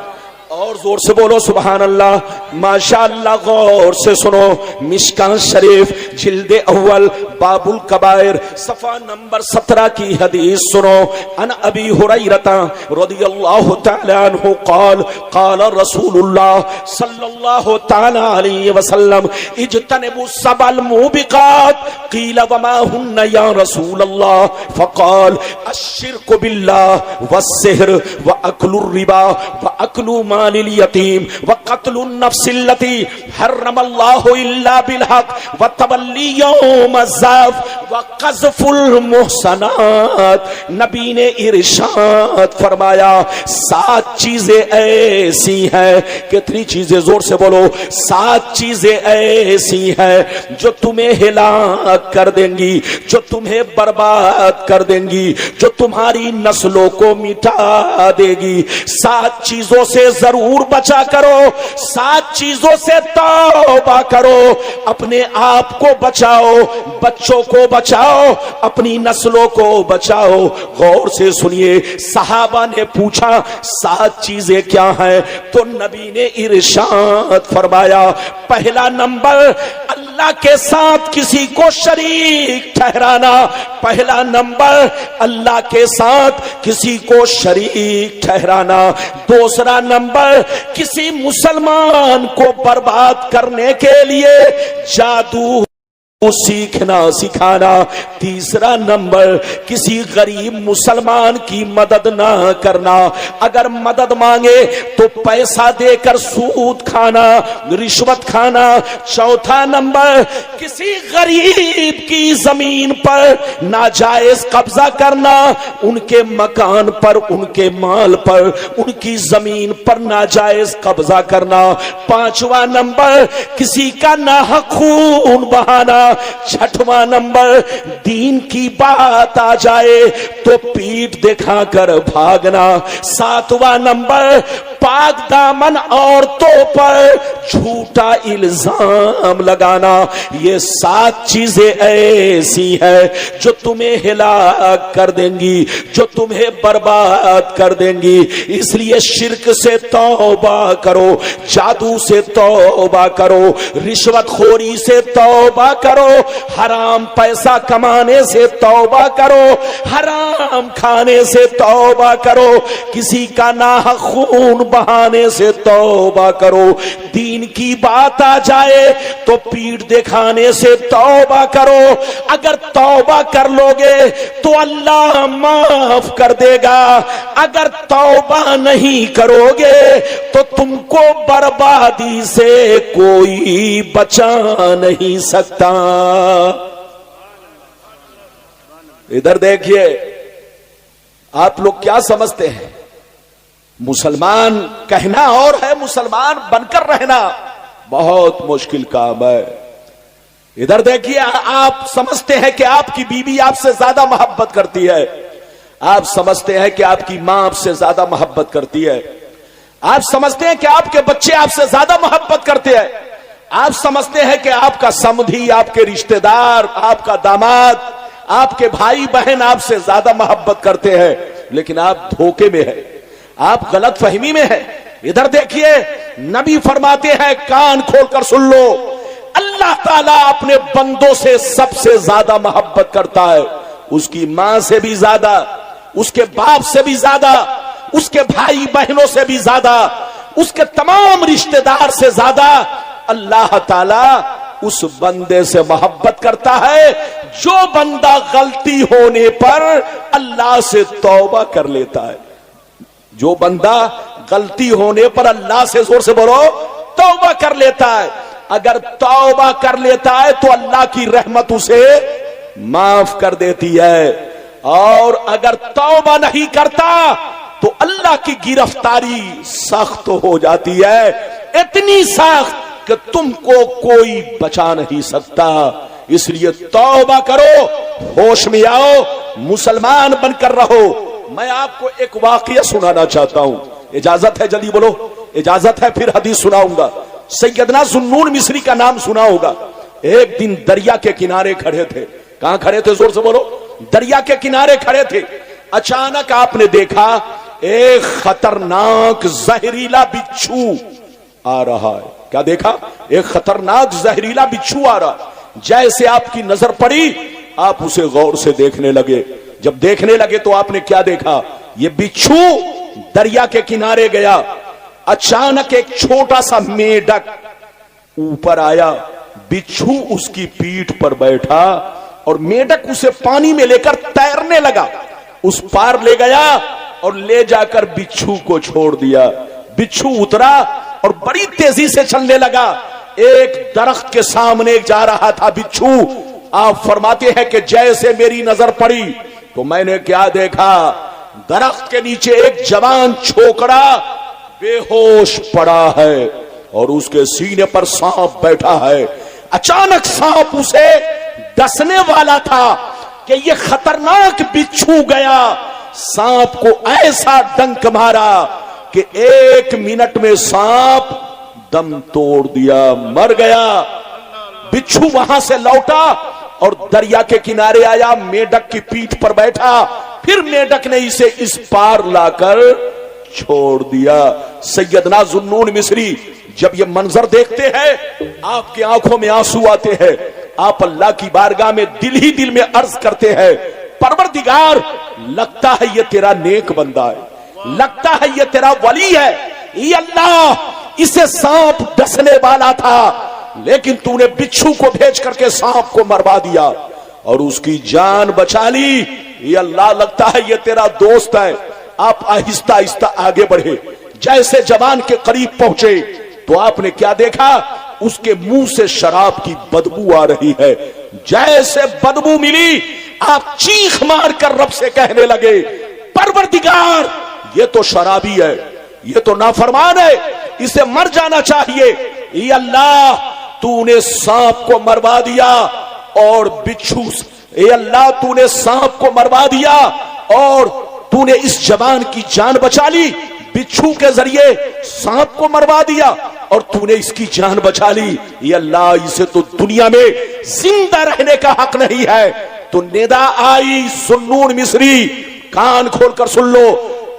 اور زور سے بولو سبحان اللہ. ماشاءاللہ. غور سے سنو. مشکان شریف جلد اول باب الکبائر صفحہ نمبر 17 کی حدیث سنو. ان ابی ہریرہ رضی اللہ تعالی عنہ قال قال رسول اللہ صلی اللہ تعالی علیہ وسلم اجتنبوا السبع الموبقات قیل وما ہن یا رسول اللہ فقال الشرک باللہ والسحر واکل الربا واکل مال الیتیم وقتل النفس التي حرم اللہ الا بالحق وتولی یوم الزحف وقذف المحصنات. نبی نے ارشاد فرمایا 7 چیزیں ایسی ہیں. کتنی چیزیں؟ زور سے بولو. 7 چیزیں ایسی ہیں جو تمہیں ہلاک کر دیں گی, جو تمہیں برباد کر دیں گی, جو تمہاری نسلوں کو مٹا دے گی. 7 چیزوں سے ضرور بچا کرو. 7 چیزوں سے توبہ کرو. اپنے آپ کو بچاؤ, بچوں کو بچاؤ, اپنی نسلوں کو بچاؤ. غور سے سنیے. صحابہ نے پوچھا 7 چیزیں کیا ہیں؟ تو نبی نے ارشاد فرمایا پہلا نمبر اللہ کے ساتھ کسی کو شریک ٹھہرانا. پہلا نمبر اللہ کے ساتھ کسی کو شریک ٹھہرانا. دوسرا نمبر کسی مسلمان کو برباد کرنے کے لیے جادو سیکھنا سکھانا. تیسرا نمبر کسی غریب مسلمان کی مدد نہ کرنا. اگر مدد مانگے تو پیسہ دے کر سود کھانا, رشوت کھانا. چوتھا نمبر کسی غریب کی زمین پر ناجائز قبضہ کرنا, ان کے مکان پر, ان کے مال پر, ان کی زمین پر ناجائز قبضہ کرنا. پانچواں نمبر کسی کا ناحق خون بہانا. چھٹواں نمبر دین کی بات آ جائے تو پیٹھ دکھا کر بھاگنا. ساتواں نمبر پاک دامن عورتوں پر جھوٹا الزام لگانا. یہ 7 چیزیں ایسی ہیں جو تمہیں ہلاک کر دیں گی, جو تمہیں برباد کر دیں گی. اس لیے شرک سے توبہ کرو, جادو سے توبہ کرو, رشوت خوری سے توبہ کرو, حرام پیسہ کمانے سے توبہ کرو, حرام کھانے سے توبہ کرو, کسی کا ناحق خون بہانے سے توبہ کرو. دین کی بات آ جائے تو پیٹھ دکھانے سے توبہ کرو. اگر توبہ کر لوگے تو اللہ معاف کر دے گا. اگر توبہ نہیں کرو گے تو تم کو بربادی سے کوئی بچا نہیں سکتا. ادھر دیکھیے. آپ لوگ کیا سمجھتے ہیں؟ مسلمان کہنا اور ہے, مسلمان بن کر رہنا بہت مشکل کام ہے. ادھر دیکھیے. آپ سمجھتے ہیں کہ آپ کی بیوی آپ سے زیادہ محبت کرتی ہے. آپ سمجھتے ہیں کہ آپ کی ماں آپ سے زیادہ محبت کرتی ہے. آپ سمجھتے ہیں کہ آپ کے بچے آپ سے زیادہ محبت کرتے ہیں. آپ سمجھتے ہیں کہ آپ کا سمدھی, آپ کے رشتہ دار, آپ کا داماد, آپ کے بھائی بہن آپ سے زیادہ محبت کرتے ہیں. لیکن آپ دھوکے میں ہیں, آپ غلط فہمی میں ہیں. ادھر دیکھیے. نبی فرماتے ہیں, کان کھول کر سن لو, اللہ تعالیٰ اپنے بندوں سے سب سے زیادہ محبت کرتا ہے. اس کی ماں سے بھی زیادہ, اس کے باپ سے بھی زیادہ, اس کے بھائی بہنوں سے بھی زیادہ. اس کے تمام رشتہ دار سے زیادہ اللہ تعالی اس بندے سے محبت کرتا ہے جو بندہ غلطی ہونے پر اللہ سے توبہ کر لیتا ہے. جو بندہ غلطی ہونے پر اللہ سے، زور سے بولو، توبہ کر لیتا ہے. اگر توبہ کر لیتا ہے تو اللہ کی رحمت اسے معاف کر دیتی ہے، اور اگر توبہ نہیں کرتا تو اللہ کی گرفتاری سخت ہو جاتی ہے، اتنی سخت کہ تم کو کوئی بچا نہیں سکتا. اس لیے توبہ کرو، ہوش میں آؤ، مسلمان بن کر رہو. میں آپ کو ایک واقعہ سنانا چاہتا ہوں، اجازت ہے؟ جلدی بولو، اجازت ہے؟ پھر حدیث سناؤں گا. سیدنا ذوالنون مصری کا نام سنا ہوگا. ایک دن دریا کے کنارے کھڑے تھے. کہاں کھڑے تھے؟ زور سے بولو. دریا کے کنارے کھڑے تھے. اچانک آپ نے دیکھا ایک خطرناک زہریلا بچھو آ رہا ہے. کیا دیکھا؟ ایک خطرناک زہریلا بچھو آ رہا. جیسے آپ کی نظر پڑی آپ اسے غور سے دیکھنے لگے. جب دیکھنے لگے تو آپ نے کیا دیکھا؟ یہ بچھو دریا کے کنارے گیا. اچانک ایک چھوٹا سا میڈک اوپر آیا. بچھو اس کی پیٹھ پر بیٹھا اور میڈک اسے پانی میں لے کر تیرنے لگا. اس پار لے گیا اور لے جا کر بچھو کو چھوڑ دیا. بچھو اترا اور بڑی تیزی سے چلنے لگا. ایک درخت کے سامنے جا رہا تھا بچھو. آپ فرماتے ہیں کہ جیسے میری نظر پڑی تو میں نے کیا دیکھا؟ درخت کے نیچے ایک جوان چھوکرا بے ہوش پڑا ہے اور اس کے سینے پر سانپ بیٹھا ہے. اچانک سانپ اسے ڈسنے والا تھا کہ یہ خطرناک بچھو گیا. سانپ کو ایسا ڈنک مارا کہ 1 منٹ میں سانپ دم توڑ دیا، مر گیا. بچھو وہاں سے لوٹا اور دریا کے کنارے آیا، میڈک کی پیٹھ پر بیٹھا. پھر میڈک نے اسے اس پار لا کر چھوڑ دیا. سیدنا ذوالنون مصری جب یہ منظر دیکھتے ہیں آپ کی آنکھوں میں آنسو آتے ہیں. آپ اللہ کی بارگاہ میں دل ہی دل میں عرض کرتے ہیں، پروردگار لگتا ہے یہ تیرا نیک بندہ ہے، لگتا ہے یہ تیرا ولی ہے. یہ اللہ، اسے سانپ ڈسنے والا تھا لیکن تو نے بچھو کو بھیج کر کے سانپ کو مروا دیا اور اس کی جان بچا لی. یہ اللہ لگتا ہے یہ تیرا دوست ہے. آپ آہستہ آہستہ آگے بڑھے. جیسے جوان کے قریب پہنچے تو آپ نے کیا دیکھا؟ اس کے منہ سے شراب کی بدبو آ رہی ہے. جیسے بدبو ملی آپ چیخ مار کر رب سے کہنے لگے، پروردگار یہ تو شرابی ہے، یہ تو نافرمان ہے، اسے مر جانا چاہیے. یہ اللہ تو نے سانپ کو مروا دیا اور بچھو، اے اللہ تو نے سانپ کو مروا دیا اور تو نے اس جوان کی جان بچا لی. بچھو کے ذریعے سانپ کو مروا دیا اور تو نے اس کی جان بچا لی. یہ اللہ اسے تو دنیا میں زندہ رہنے کا حق نہیں ہے. تو ندا آئی، ذوالنون مصری کان کھول کر سن لو،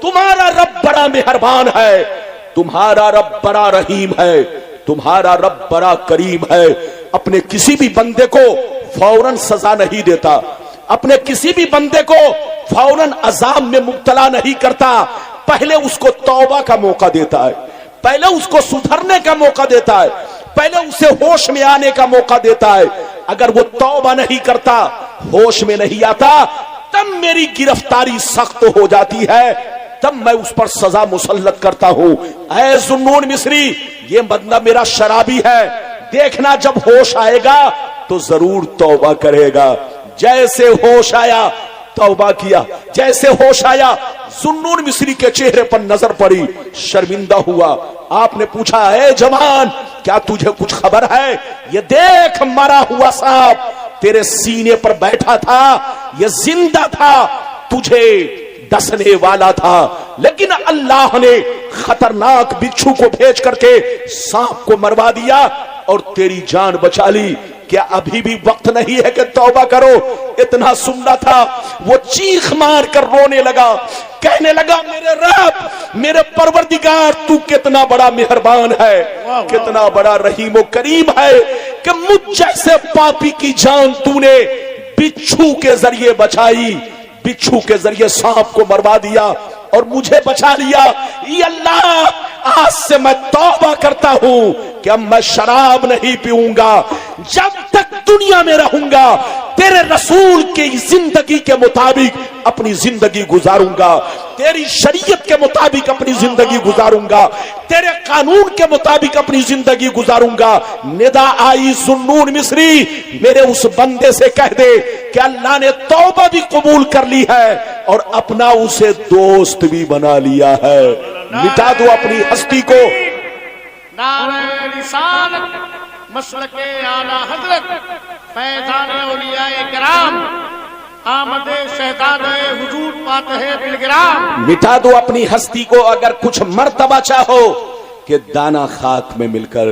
تمہارا رب بڑا مہربان ہے، تمہارا رب بڑا رحیم ہے، تمہارا رب بڑا کریم ہے. اپنے کسی بھی بندے کو فوراً سزا نہیں دیتا، اپنے کسی بھی بندے کو فوراً عذاب میں مبتلا نہیں کرتا. پہلے اس کو توبہ کا موقع دیتا ہے، پہلے اس کو سدھرنے کا موقع دیتا ہے، پہلے اسے ہوش میں آنے کا موقع دیتا ہے. اگر وہ توبہ نہیں کرتا، ہوش میں نہیں آتا، تب میری گرفتاری سخت ہو جاتی ہے، تب میں اس پر سزا مسلط کرتا ہوں. اے ذوالنون مصری، یہ بندہ میرا شرابی ہے، دیکھنا جب ہوش آئے گا تو ضرور توبہ کرے گا. جیسے ہوش آیا توبہ کیا. جیسے ہوش آیا ذوالنون مصری کے چہرے پر نظر پڑی، شرمندہ ہوا. آپ نے پوچھا، اے جوان کیا تجھے کچھ خبر ہے؟ یہ دیکھ مرا ہوا سانپ تیرے سینے پر بیٹھا تھا، یہ زندہ تھا، تجھے ڈسنے والا تھا، لیکن اللہ نے خطرناک بچھو کو بھیج کر کے سانپ کو مروا دیا اور تیری جان بچا لی. کیا ابھی بھی وقت نہیں ہے کہ توبہ کرو؟ اتنا سننا تھا، وہ چیخ مار کر رونے لگا، کہنے لگا، میرے رب، میرے پروردگار، تو کتنا بڑا مہربان ہے، کتنا بڑا رحیم و کریم ہے کہ مجھ جیسے پاپی کی جان تو نے بچھو کے ذریعے بچائی، بچھو کے ذریعے سانپ کو مروا دیا اور مجھے بچا لیا. یہ اللہ آج سے میں توبہ کرتا ہوں کہ اب میں شراب نہیں پیوں گا، جب تک دنیا میں رہوں گا تیرے رسول کی زندگی کے مطابق اپنی زندگی گزاروں گا، تیری شریعت کے مطابق اپنی زندگی گزاروں گا، تیرے قانون کے مطابق اپنی زندگی گزاروں گا۔ ندا آئی ذوالنون مصری، میرے اس بندے سے کہہ دے کہ اللہ نے توبہ بھی قبول کر لی ہے اور اپنا اسے دوست بھی بنا لیا ہے۔ مٹا دو اپنی ہستی کو۔ نعرہ رسالت، مسلک اعلی حضرت، فیضان اولیاء کرام، آمد شہزاد حضور فاتح بالگرام۔ مٹا دو اپنی ہستی کو اگر کچھ مرتبہ چاہو کہ دانا خاک میں مل کر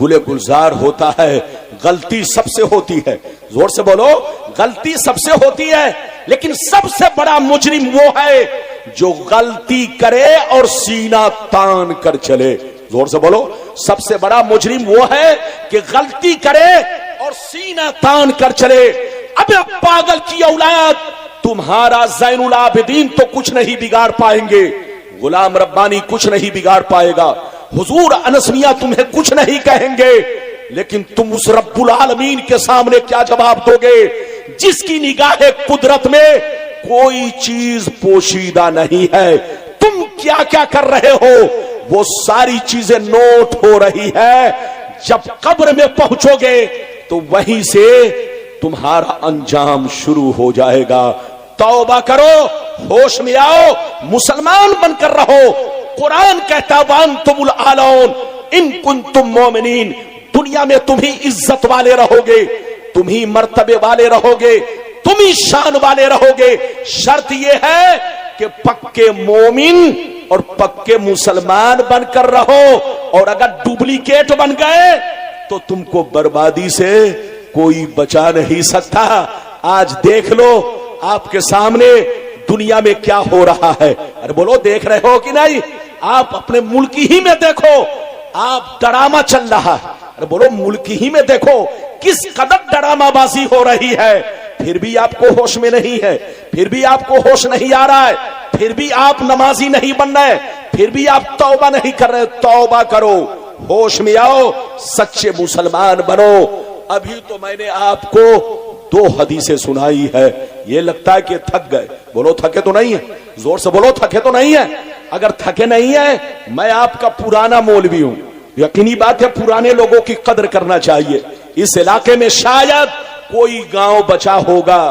گلے گلزار ہوتا ہے۔ غلطی سب سے ہوتی ہے، زور سے بولو، غلطی سب سے ہوتی ہے، لیکن سب سے بڑا مجرم وہ ہے جو غلطی کرے اور سینہ تان کر چلے۔ زور سے بولو، سب سے بڑا مجرم وہ ہے کہ غلطی کرے اور سینہ تان کر چلے۔ اب پاگل کی اولاد، تمہارا زین العابدین تو کچھ نہیں بگاڑ پائیں گے، غلام ربانی کچھ نہیں بگاڑ پائے گا، حضور انس میاں تمہیں کچھ نہیں کہیں گے، لیکن تم اس رب العالمین کے سامنے کیا جواب دو گے جس کی نگاہ قدرت میں کوئی چیز پوشیدہ نہیں ہے؟ تم کیا کیا کر رہے ہو وہ ساری چیزیں نوٹ ہو رہی ہے۔ جب قبر میں پہنچو گے تو وہیں سے تمہارا انجام شروع ہو جائے گا۔ توبہ کرو، ہوش میں آؤ، مسلمان بن کر رہو۔ قرآن کہتا وانتم العالون ان کنتم مومنین، دنیا میں تم ہی عزت والے رہو گے، تم ہی مرتبے والے رہو گے، تم ہی شان والے رہو گے۔ شرط یہ ہے کہ پکے مومن اور پکے مسلمان بن کر رہو، اور اگر ڈپلیکیٹ بن گئے تو تم کو بربادی سے کوئی بچا نہیں سکتا۔ آج دیکھ لو آپ کے سامنے دنیا میں کیا ہو رہا ہے۔ ارے بولو، دیکھ رہے ہو کہ نہیں؟ آپ اپنے ملک ہی میں دیکھو، آپ ڈرامہ چل رہا ہے۔ ارے بولو، ملک ہی میں دیکھو کس قدر ڈرامہ بازی ہو رہی ہے، پھر بھی آپ کو ہوش میں نہیں ہے، پھر بھی آپ کو ہوش نہیں آ رہا ہے، پھر بھی آپ نمازی نہیں بن رہے، پھر بھی آپ توبہ نہیں کر رہے۔ توبہ کرو، ہوش میں آؤ، سچے مسلمان بنو۔ ابھی تو میں نے آپ کو 2 حدیثیں سنائی ہے، یہ لگتا ہے کہ تھک گئے۔ بولو تھکے تو نہیں ہے، زور سے بولو تھکے تو نہیں ہے۔ اگر تھکے نہیں ہے، میں آپ کا پرانا مولوی ہوں، یقینی بات ہے پرانے لوگوں کی قدر کرنا چاہیے۔ اس علاقے میں شاید کوئی گاؤں بچا ہوگا،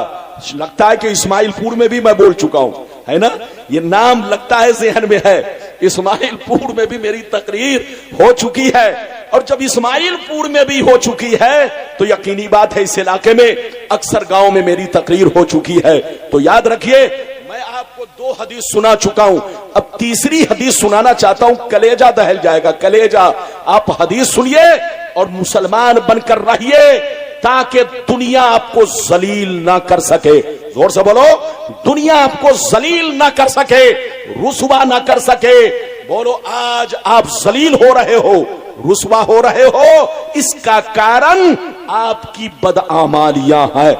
لگتا ہے کہ اسماعیل پور میں بھی میں بول چکا ہوں، ہے نا؟ یہ نام لگتا ہے ذہن میں ہے، اسماعیل پور میں بھی میری تقریر ہو چکی ہے، اور جب اسماعیل پور میں بھی ہو چکی ہے تو یقینی بات ہے اس علاقے میں اکثر گاؤں میں میری تقریر ہو چکی ہے۔ تو یاد رکھیے، میں آپ کو 2 حدیث سنا چکا ہوں، اب تیسری حدیث سنانا چاہتا ہوں، کلیجہ دہل جائے گا، کلیجہ۔ آپ حدیث سنیے اور مسلمان بن کر رہیے تاکہ دنیا آپ کو ذلیل نہ کر سکے۔ زور سے بولو، دنیا آپ کو ذلیل نہ کر سکے، رسوا نہ کر سکے۔ بولو، آج آپ ذلیل ہو رہے ہو، رسوا ہو رہے ہو، اس کا کارن آپ کی بدعمالیاں ہے،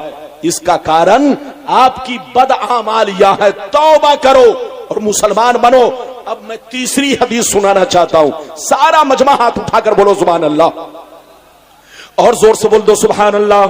اس کا کارن آپ کی بدعمالیاں ہے۔ توبہ کرو اور مسلمان بنو۔ اب میں تیسری حدیث سنانا چاہتا ہوں، سارا مجمع ہاتھ اٹھا کر بولو سبحان اللہ، اور زور سے بول دو سبحان اللہ،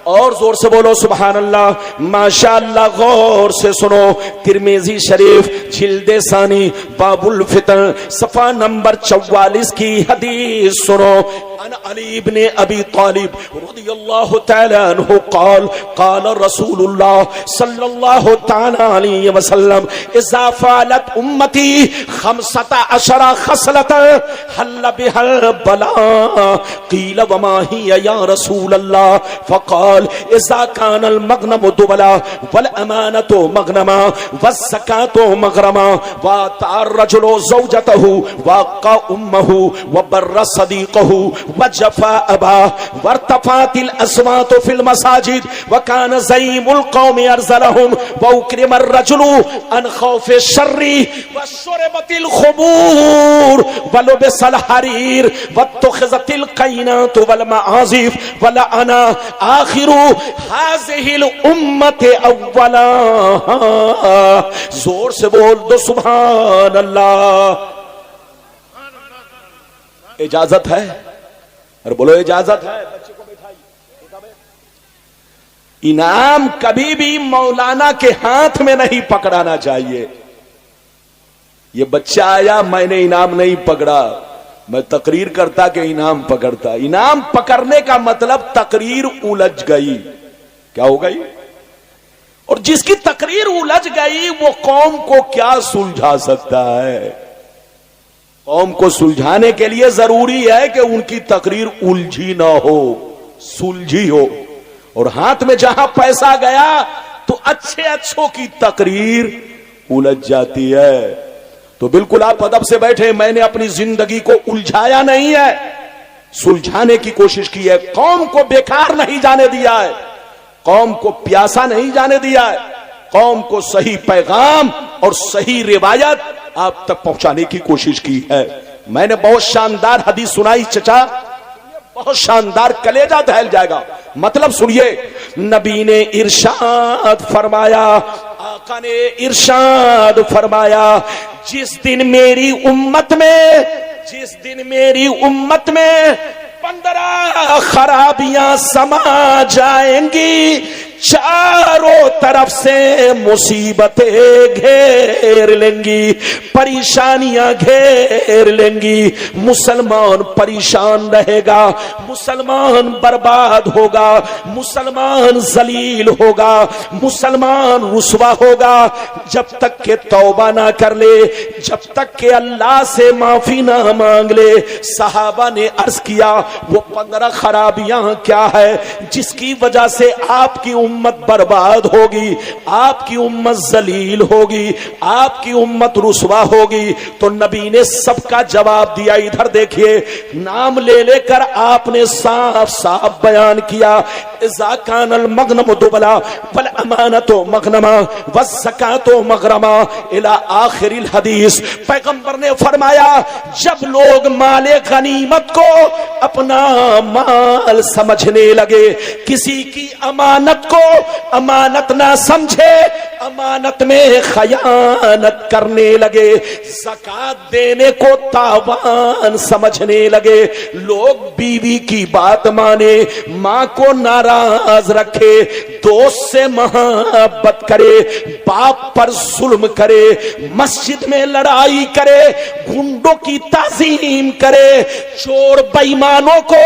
اور زور سے بولو سبحان اللہ۔ ماشاءاللہ، غور سے سنو، ترمذی شریف جلد ثانی باب الفتن صفحہ نمبر 44 کی حدیث سنو۔ عن علی بن ابی طالب رضی اللہ تعالی عنہ قال قال رسول اللہ صلی اللہ تعالی علیہ وسلم اذا فعلت امتی 15 خصلۃ حل بها البلاء قیل وما هي یا رسول اللہ فقال اذا كان المغنم دبلا والامانة مغنما والزكاة مغرما واتى الرجل زوجته وقى امه وبر صديقه وجفا ابا وارتفعت الاصوات في المساجد وكان زعيم القوم ارذلهم واكرم الرجل عن خوف الشر وشربت الخمور ولبس الحرير واتخذت القينات والمعازف ولعن آخر هذه الامه اولا۔ زور سے بول دو سبحان اللہ۔ اجازت ہے؟ اور بولو اجازت ہے؟ بچے کو بٹھائیے. انعام کبھی بھی مولانا کے ہاتھ میں نہیں پکڑانا چاہیے. یہ بچہ آیا میں نے انعام نہیں پکڑا، میں تقریر کرتا کہ انعام پکڑتا. انعام پکڑنے کا مطلب تقریر الجھ گئی. کیا ہو گئی؟ اور جس کی تقریر الجھ گئی وہ قوم کو کیا سلجھا سکتا ہے؟ قوم کو سلجھانے کے لیے ضروری ہے کہ ان کی تقریر الجھی نہ ہو، سلجھی ہو. اور ہاتھ میں جہاں پیسہ گیا تو اچھے اچھوں کی تقریر الجھ جاتی ہے. تو بالکل آپ ادب سے بیٹھے. میں نے اپنی زندگی کو الجھایا نہیں ہے، سلجھانے کی کوشش کی ہے. قوم کو بیکار نہیں جانے دیا ہے، قوم کو پیاسا نہیں جانے دیا ہے. قوم کو صحیح پیغام اور صحیح روایت آپ تک پہنچانے کی کوشش کی ہے. میں نے بہت شاندار حدیث سنائی چچا، بہت شاندار، کلیجہ دہل جائے گا. مطلب سنیے. نبی نے ارشاد فرمایا، آقا نے ارشاد فرمایا، جس دن میری امت میں 15 خرابیاں سما جائیں گی، چاروں طرف سے مصیبتیں گھیر لیں گی، پریشانیاں گھیر لیں گی. مسلمان پریشان رہے گا، مسلمان برباد ہوگا، مسلمان ذلیل ہوگا، مسلمان رسوا ہوگا جب تک کہ توبہ نہ کر لے، جب تک کہ اللہ سے معافی نہ مانگ لے. صحابہ نے عرض کیا وہ 15 خرابیاں کیا ہے جس کی وجہ سے آپ کی امت برباد ہوگی، آپ کی امت ذلیل ہوگی، آپ کی امت رسوا ہوگی؟ تو نبی نے سب کا جواب دیا. ادھر دیکھیے، نام لے لے کر آپ نے صاف صاف بیان کیا. اذا کان المغنم دبلا والامانۃ مغنما والزکاۃ مغرما الی آخر الحدیث. پیغمبر نے فرمایا جب لوگ مال غنیمت کو اپنا مال سمجھنے لگے، کسی کی امانت کو امانت نہ سمجھے، امانت میں خیانت کرنے لگے، زکات دینے کو تاوان سمجھنے لگے، لوگ بیوی کی بات مانے، ماں کو ناراض رکھے، دوست سے محبت کرے، باپ پر ظلم کرے، مسجد میں لڑائی کرے، گنڈوں کی تعظیم کرے، چور بےایمانوں کو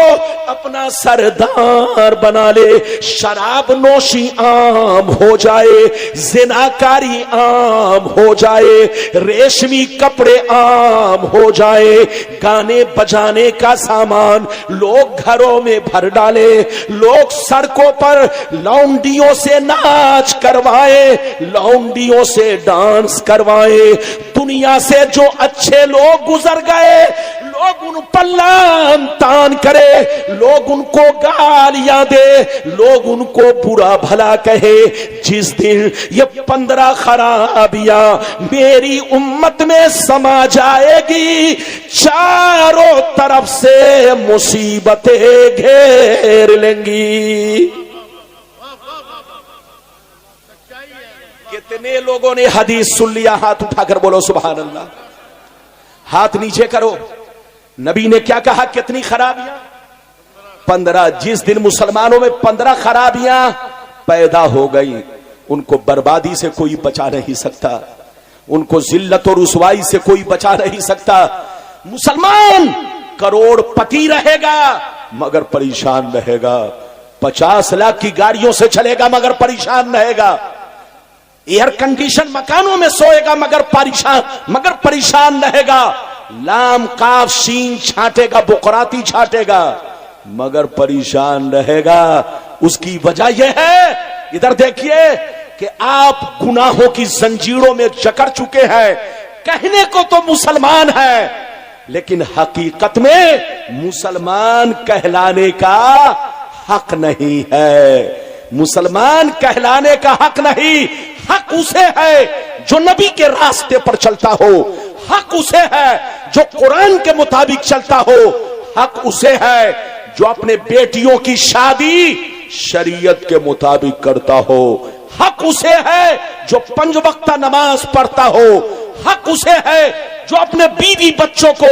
اپنا سردار بنا لے، شراب نوشی عام ہو جائے، زناکاری عام ہو جائے، ریشمی کپڑے عام ہو جائے، گانے بجانے کا سامان لوگ گھروں میں بھر ڈالے، لوگ سڑکوں پر لونڈیوں سے ناچ کروائے، لونڈیوں سے ڈانس کروائے. دنیا سے جو اچھے لوگ گزر گئے لوگ ان پر لعن تان کرے، لوگ ان کو گالیاں دے، لوگ ان کو برا بھلا کہے. جس دن یہ 15 خرابیاں میری امت میں سما جائے گی، چاروں طرف سے مصیبتیں گھیر لیں گی. کتنے لوگوں نے حدیث سن لیا؟ ہاتھ اٹھا کر بولو سبحان اللہ. ہاتھ نیچے کرو. نبی نے کیا کہا؟ کتنی خرابیاں؟ 15. جس دن مسلمانوں میں 15 خرابیاں پیدا ہو گئی، ان کو بربادی سے کوئی بچا نہیں سکتا، ان کو ذلت اور رسوائی سے کوئی بچا نہیں سکتا. مسلمان کروڑ پتی رہے گا مگر پریشان رہے گا، 50 لاکھ کی گاڑیوں سے چلے گا مگر پریشان رہے گا، ایئر کنڈیشن مکانوں میں سوئے گا مگر پریشان رہے گا، لام قاف شین چھانٹے گا، بقراتی چھانٹے گا مگر پریشان رہے گا. اس کی وجہ یہ ہے، ادھر دیکھیے، کہ آپ گناہوں کی زنجیروں میں جکڑ چکے ہیں. کہنے کو تو مسلمان ہے لیکن حقیقت میں مسلمان کہلانے کا حق نہیں ہے. مسلمان کہلانے کا حق نہیں. حق اسے ہے جو نبی کے راستے پر چلتا ہو، حق اسے ہے جو قرآن کے مطابق چلتا ہو، حق اسے ہے جو اپنے بیٹیوں کی شادی شریعت کے مطابق کرتا ہو، حق اسے ہے جو 5 وقتہ نماز پڑھتا ہو، حق اسے ہے جو اپنے بیوی بچوں کو